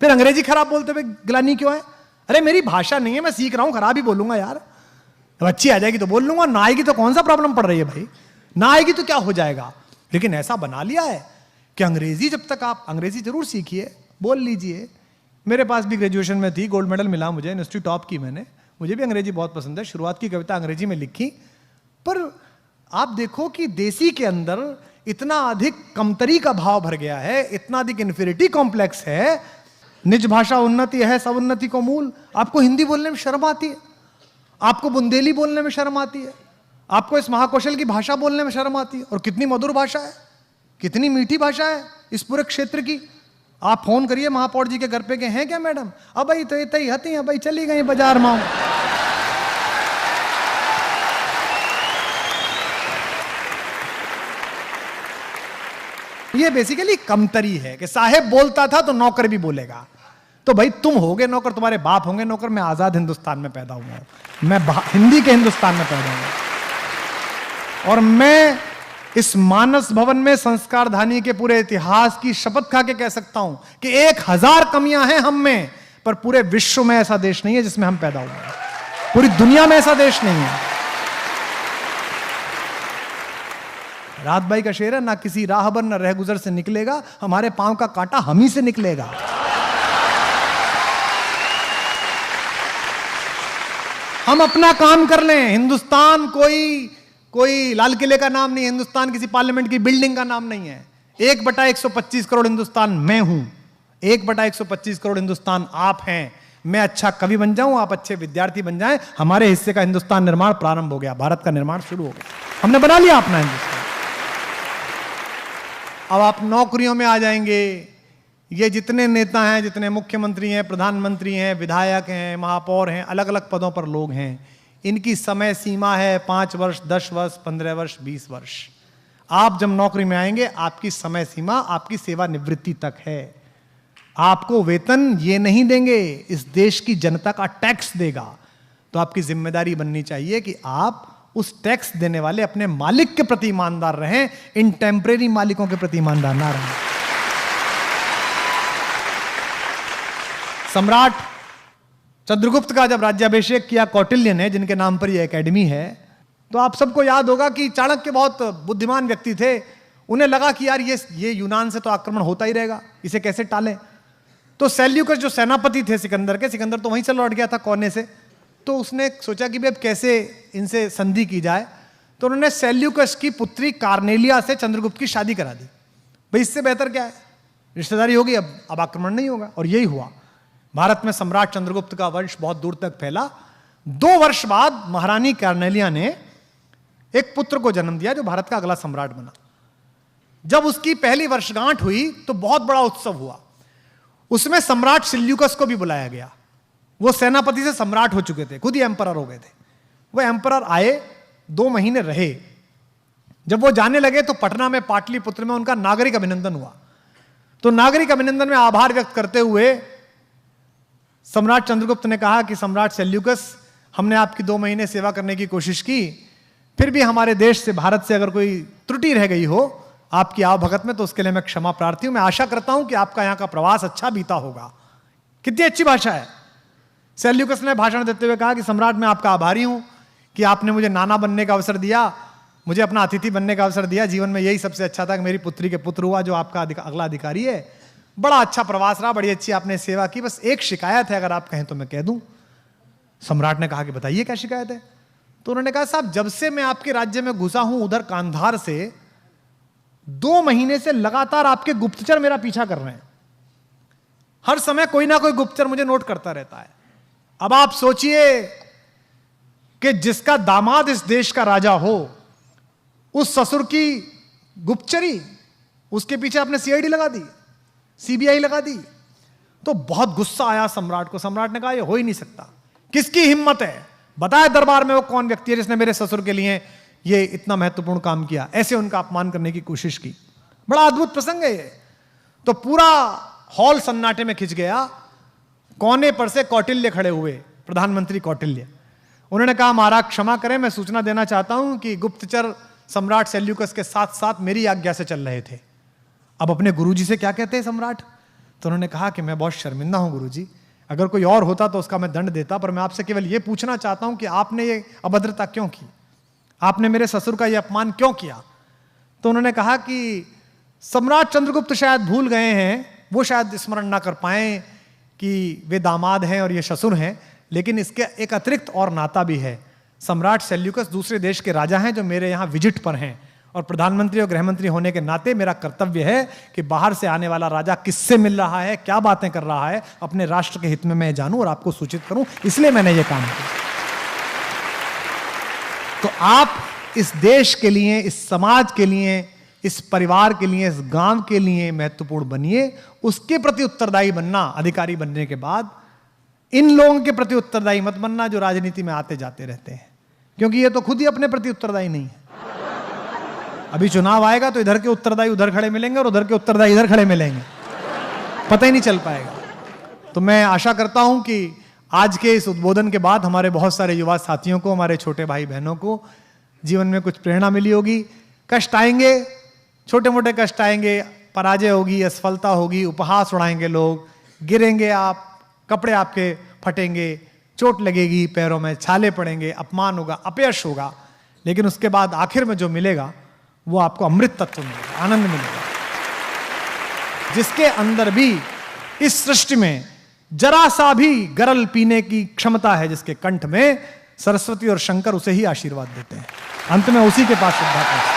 फिर अंग्रेजी खराब बोलते हुए गिलानी क्यों है। अरे मेरी भाषा नहीं है, मैं सीख रहा हूं, खराब ही बोलूंगा यार। अब अच्छी आ जाएगी तो बोल लूंगा, ना आएगी तो कौन सा प्रॉब्लम पड़ रही है भाई, ना आएगी तो क्या हो जाएगा। लेकिन ऐसा बना लिया है कि अंग्रेजी, जब तक आप अंग्रेजी जरूर सीखिए, बोल लीजिए। मेरे पास भी ग्रेजुएशन में थी, गोल्ड मेडल मिला मुझे, यूनिवर्सिटी टॉप की मैंने, मुझे भी अंग्रेजी बहुत पसंद है। शुरुआत की कविता अंग्रेजी में लिखी। पर आप देखो कि देसी के अंदर इतना अधिक कमतरी का भाव भर गया है, इतना अधिक इन्फीरियरिटी कॉम्प्लेक्स है। निज भाषा उन्नति है सब उन्नति को मूल। आपको हिंदी बोलने में शर्म आती है, आपको बुंदेली बोलने में शर्म आती है, आपको इस महाकौशल की भाषा बोलने में शर्म आती है। और कितनी मधुर भाषा है, कितनी मीठी भाषा है इस पूरे क्षेत्र की। आप फोन करिए महापौर जी के घर पे, के हैं क्या मैडम, अब भाई तो इतनी हती है भाई, चली गई बाजार में। ये बेसिकली कमतरी है कि साहेब बोलता था तो नौकर भी बोलेगा। तो भाई तुम होगे नौकर, तुम्हारे बाप होंगे नौकर। मैं आजाद हिंदुस्तान में पैदा हुआ हूं, मैं हिंदी के हिंदुस्तान में पैदा हुआ, और मैं इस मानस भवन में संस्कारधानी के पूरे इतिहास की शपथ खा के कह सकता हूं कि 1000 कमियां हैं हम में, पर पूरे विश्व में ऐसा देश नहीं है जिसमें हम पैदा हुए हैं, पूरी दुनिया में ऐसा देश नहीं है। रात भाई का शेर है, ना किसी राहबर न रहगुजर से निकलेगा, हमारे पांव का कांटा हम ही से निकलेगा। हम अपना काम कर लें। हिंदुस्तान कोई लाल किले का नाम नहीं है, हिंदुस्तान किसी पार्लियामेंट की बिल्डिंग का नाम नहीं है। 1/125 करोड़ हिंदुस्तान मैं हूं, 1/125 करोड़ हिंदुस्तान आप हैं। मैं अच्छा कवि बन जाऊं, आप अच्छे विद्यार्थी बन जाएं, हमारे हिस्से का हिंदुस्तान निर्माण प्रारंभ हो गया, भारत का निर्माण शुरू हो गया। हमने बना लिया अपना हिंदुस्तान। अब आप नौकरियों में आ जाएंगे। ये जितने नेता हैं, जितने मुख्यमंत्री हैं, प्रधानमंत्री हैं, विधायक हैं, महापौर हैं, अलग अलग पदों पर लोग हैं, इनकी समय सीमा है 5 वर्ष, 10 वर्ष, 15 वर्ष, 20 वर्ष। आप जब नौकरी में आएंगे, आपकी समय सीमा आपकी सेवानिवृत्ति तक है। आपको वेतन ये नहीं देंगे, इस देश की जनता का टैक्स देगा। तो आपकी जिम्मेदारी बननी चाहिए कि आप उस टैक्स देने वाले अपने मालिक के प्रति ईमानदार रहें, इन टेम्परेरी मालिकों के प्रति ईमानदार ना रहें। सम्राट चंद्रगुप्त का जब राज्याभिषेक किया कौटिल्य ने, जिनके नाम पर यह एकेडमी है, तो आप सबको याद होगा कि चाणक्य बहुत बुद्धिमान व्यक्ति थे। उन्हें लगा कि यार ये यूनान से तो आक्रमण होता ही रहेगा, इसे कैसे टालें। तो सेल्यूकस जो सेनापति थे सिकंदर के, सिकंदर तो वहीं से लौट गया था कोने से, तो उसने सोचा कि भाई अब कैसे इनसे संधि की जाए। तो उन्होंने सेल्यूकस की पुत्री कार्नेलिया से चंद्रगुप्त की शादी करा दी। भाई इससे बेहतर क्या है, रिश्तेदारी होगी, अब आक्रमण नहीं होगा। और यही हुआ। भारत में सम्राट चंद्रगुप्त का वंश बहुत दूर तक फैला। 2 वर्ष बाद महारानी कार्नेलिया ने एक पुत्र को जन्म दिया जो भारत का अगला सम्राट बना। जब उसकी पहली वर्षगांठ हुई तो बहुत बड़ा उत्सव हुआ। उसमें सम्राट सेल्यूकस को भी बुलाया गया। वो सेनापति से सम्राट हो चुके थे, खुद ही एम्परर हो गए थे। वो एम्परर आए, 2 महीने रहे। जब वो जाने लगे तो पटना में पाटलिपुत्र में उनका नागरिक अभिनंदन हुआ। तो नागरिक अभिनंदन में आभार व्यक्त करते हुए सम्राट चंद्रगुप्त ने कहा कि सम्राट सेल्यूकस, हमने आपकी 2 महीने सेवा करने की कोशिश की, फिर भी हमारे देश से, भारत से अगर कोई त्रुटि रह गई हो आपकी आवभगत में, तो उसके लिए मैं क्षमा प्रार्थी हूं। मैं आशा करता हूं कि आपका यहां का प्रवास अच्छा बीता होगा। कितनी अच्छी भाषा है। सेल्यूकस ने भाषण देते हुए कहा कि सम्राट, मैं आपका आभारी हूं कि आपने मुझे नाना बनने का अवसर दिया, मुझे अपना अतिथि बनने का अवसर दिया। जीवन में यही सबसे अच्छा था कि मेरी पुत्री के पुत्र हुआ जो आपका अगला अधिकारी है। बड़ा अच्छा प्रवास रहा, बड़ी अच्छी आपने सेवा की। बस एक शिकायत है, अगर आप कहें तो मैं कह दूं। सम्राट ने कहा कि बताइए क्या शिकायत है। तो उन्होंने कहा साहब, जब से मैं आपके राज्य में घुसा हूं उधर कांधार से 2 महीने से लगातार आपके गुप्तचर मेरा पीछा कर रहे हैं। हर समय कोई ना कोई गुप्तचर मुझे नोट करता रहता है। अब आप सोचिए कि जिसका दामाद इस देश का राजा हो, उस ससुर की गुप्तचरी, उसके पीछे आपने सीआईडी लगा दी, सीबीआई लगा दी। तो बहुत गुस्सा आया सम्राट को। सम्राट ने कहा यह हो ही नहीं सकता, किसकी हिम्मत है, बताए दरबार में वो कौन व्यक्ति है जिसने मेरे ससुर के लिए ये इतना महत्वपूर्ण काम किया। ऐसे उनका अपमान करने की कोशिश की। बड़ा अद्भुत प्रसंग है ये। तो पूरा हॉल सन्नाटे में खिंच गया। कोने पर से कौटिल्य खड़े हुए, प्रधानमंत्री कौटिल्य। उन्होंने कहा महाराज क्षमा करें, मैं सूचना देना चाहता हूं कि गुप्तचर सम्राट सेल्यूकस के साथ साथ मेरी आज्ञा से चल रहे थे। अब अपने गुरुजी से क्या कहते हैं सम्राट? तो उन्होंने कहा कि मैं बहुत शर्मिंदा हूं गुरुजी, अगर कोई और होता तो उसका मैं दंड देता, पर मैं आपसे केवल यह पूछना चाहता हूं कि आपने ये अभद्रता क्यों की, आपने मेरे ससुर का यह अपमान क्यों किया? तो उन्होंने कहा कि सम्राट चंद्रगुप्त शायद भूल गए हैं, वो शायद स्मरण ना कर पाए कि वे दामाद हैं और ये ससुर हैं, लेकिन इसके एक अतिरिक्त और नाता भी है। सम्राट सेल्यूकस दूसरे देश के राजा हैं जो मेरे यहाँ विजिट पर हैं, और प्रधानमंत्री और गृहमंत्री होने के नाते मेरा कर्तव्य है कि बाहर से आने वाला राजा किससे मिल रहा है, क्या बातें कर रहा है, अपने राष्ट्र के हित में मैं जानूं और आपको सूचित करूं, इसलिए मैंने ये काम किया। तो आप इस देश के लिए, इस समाज के लिए, इस परिवार के लिए, इस गांव के लिए महत्वपूर्ण बनिए। उसके प्रति उत्तरदायी बनना, अधिकारी बनने के बाद इन लोगों के प्रति उत्तरदायी मत बनना जो राजनीति में आते जाते रहते हैं, क्योंकि ये तो खुद ही अपने प्रति उत्तरदायी नहीं है। अभी चुनाव आएगा तो इधर के उत्तरदायी उधर खड़े मिलेंगे और उधर के उत्तरदायी इधर खड़े मिलेंगे, पता ही नहीं चल पाएगा। तो मैं आशा करता हूं कि आज के इस उद्बोधन के बाद हमारे बहुत सारे युवा साथियों को, हमारे छोटे भाई बहनों को जीवन में कुछ प्रेरणा मिली होगी। कष्ट आएंगे, छोटे मोटे कष्ट आएंगे, पराजय होगी, असफलता होगी, उपहास उड़ाएंगे लोग, गिरेंगे आप, कपड़े आपके फटेंगे, चोट लगेगी, पैरों में छाले पड़ेंगे, अपमान होगा, अपयश होगा, लेकिन उसके बाद आखिर में जो मिलेगा वो आपको अमृत तत्व मिलेगा, आनंद मिलेगा, जिसके अंदर भी इस सृष्टि में जरा सा भी गरल पीने की क्षमता है, जिसके कंठ में सरस्वती और शंकर उसे ही आशीर्वाद देते हैं। अंत में उसी के पास श्रद्धा करते हैं।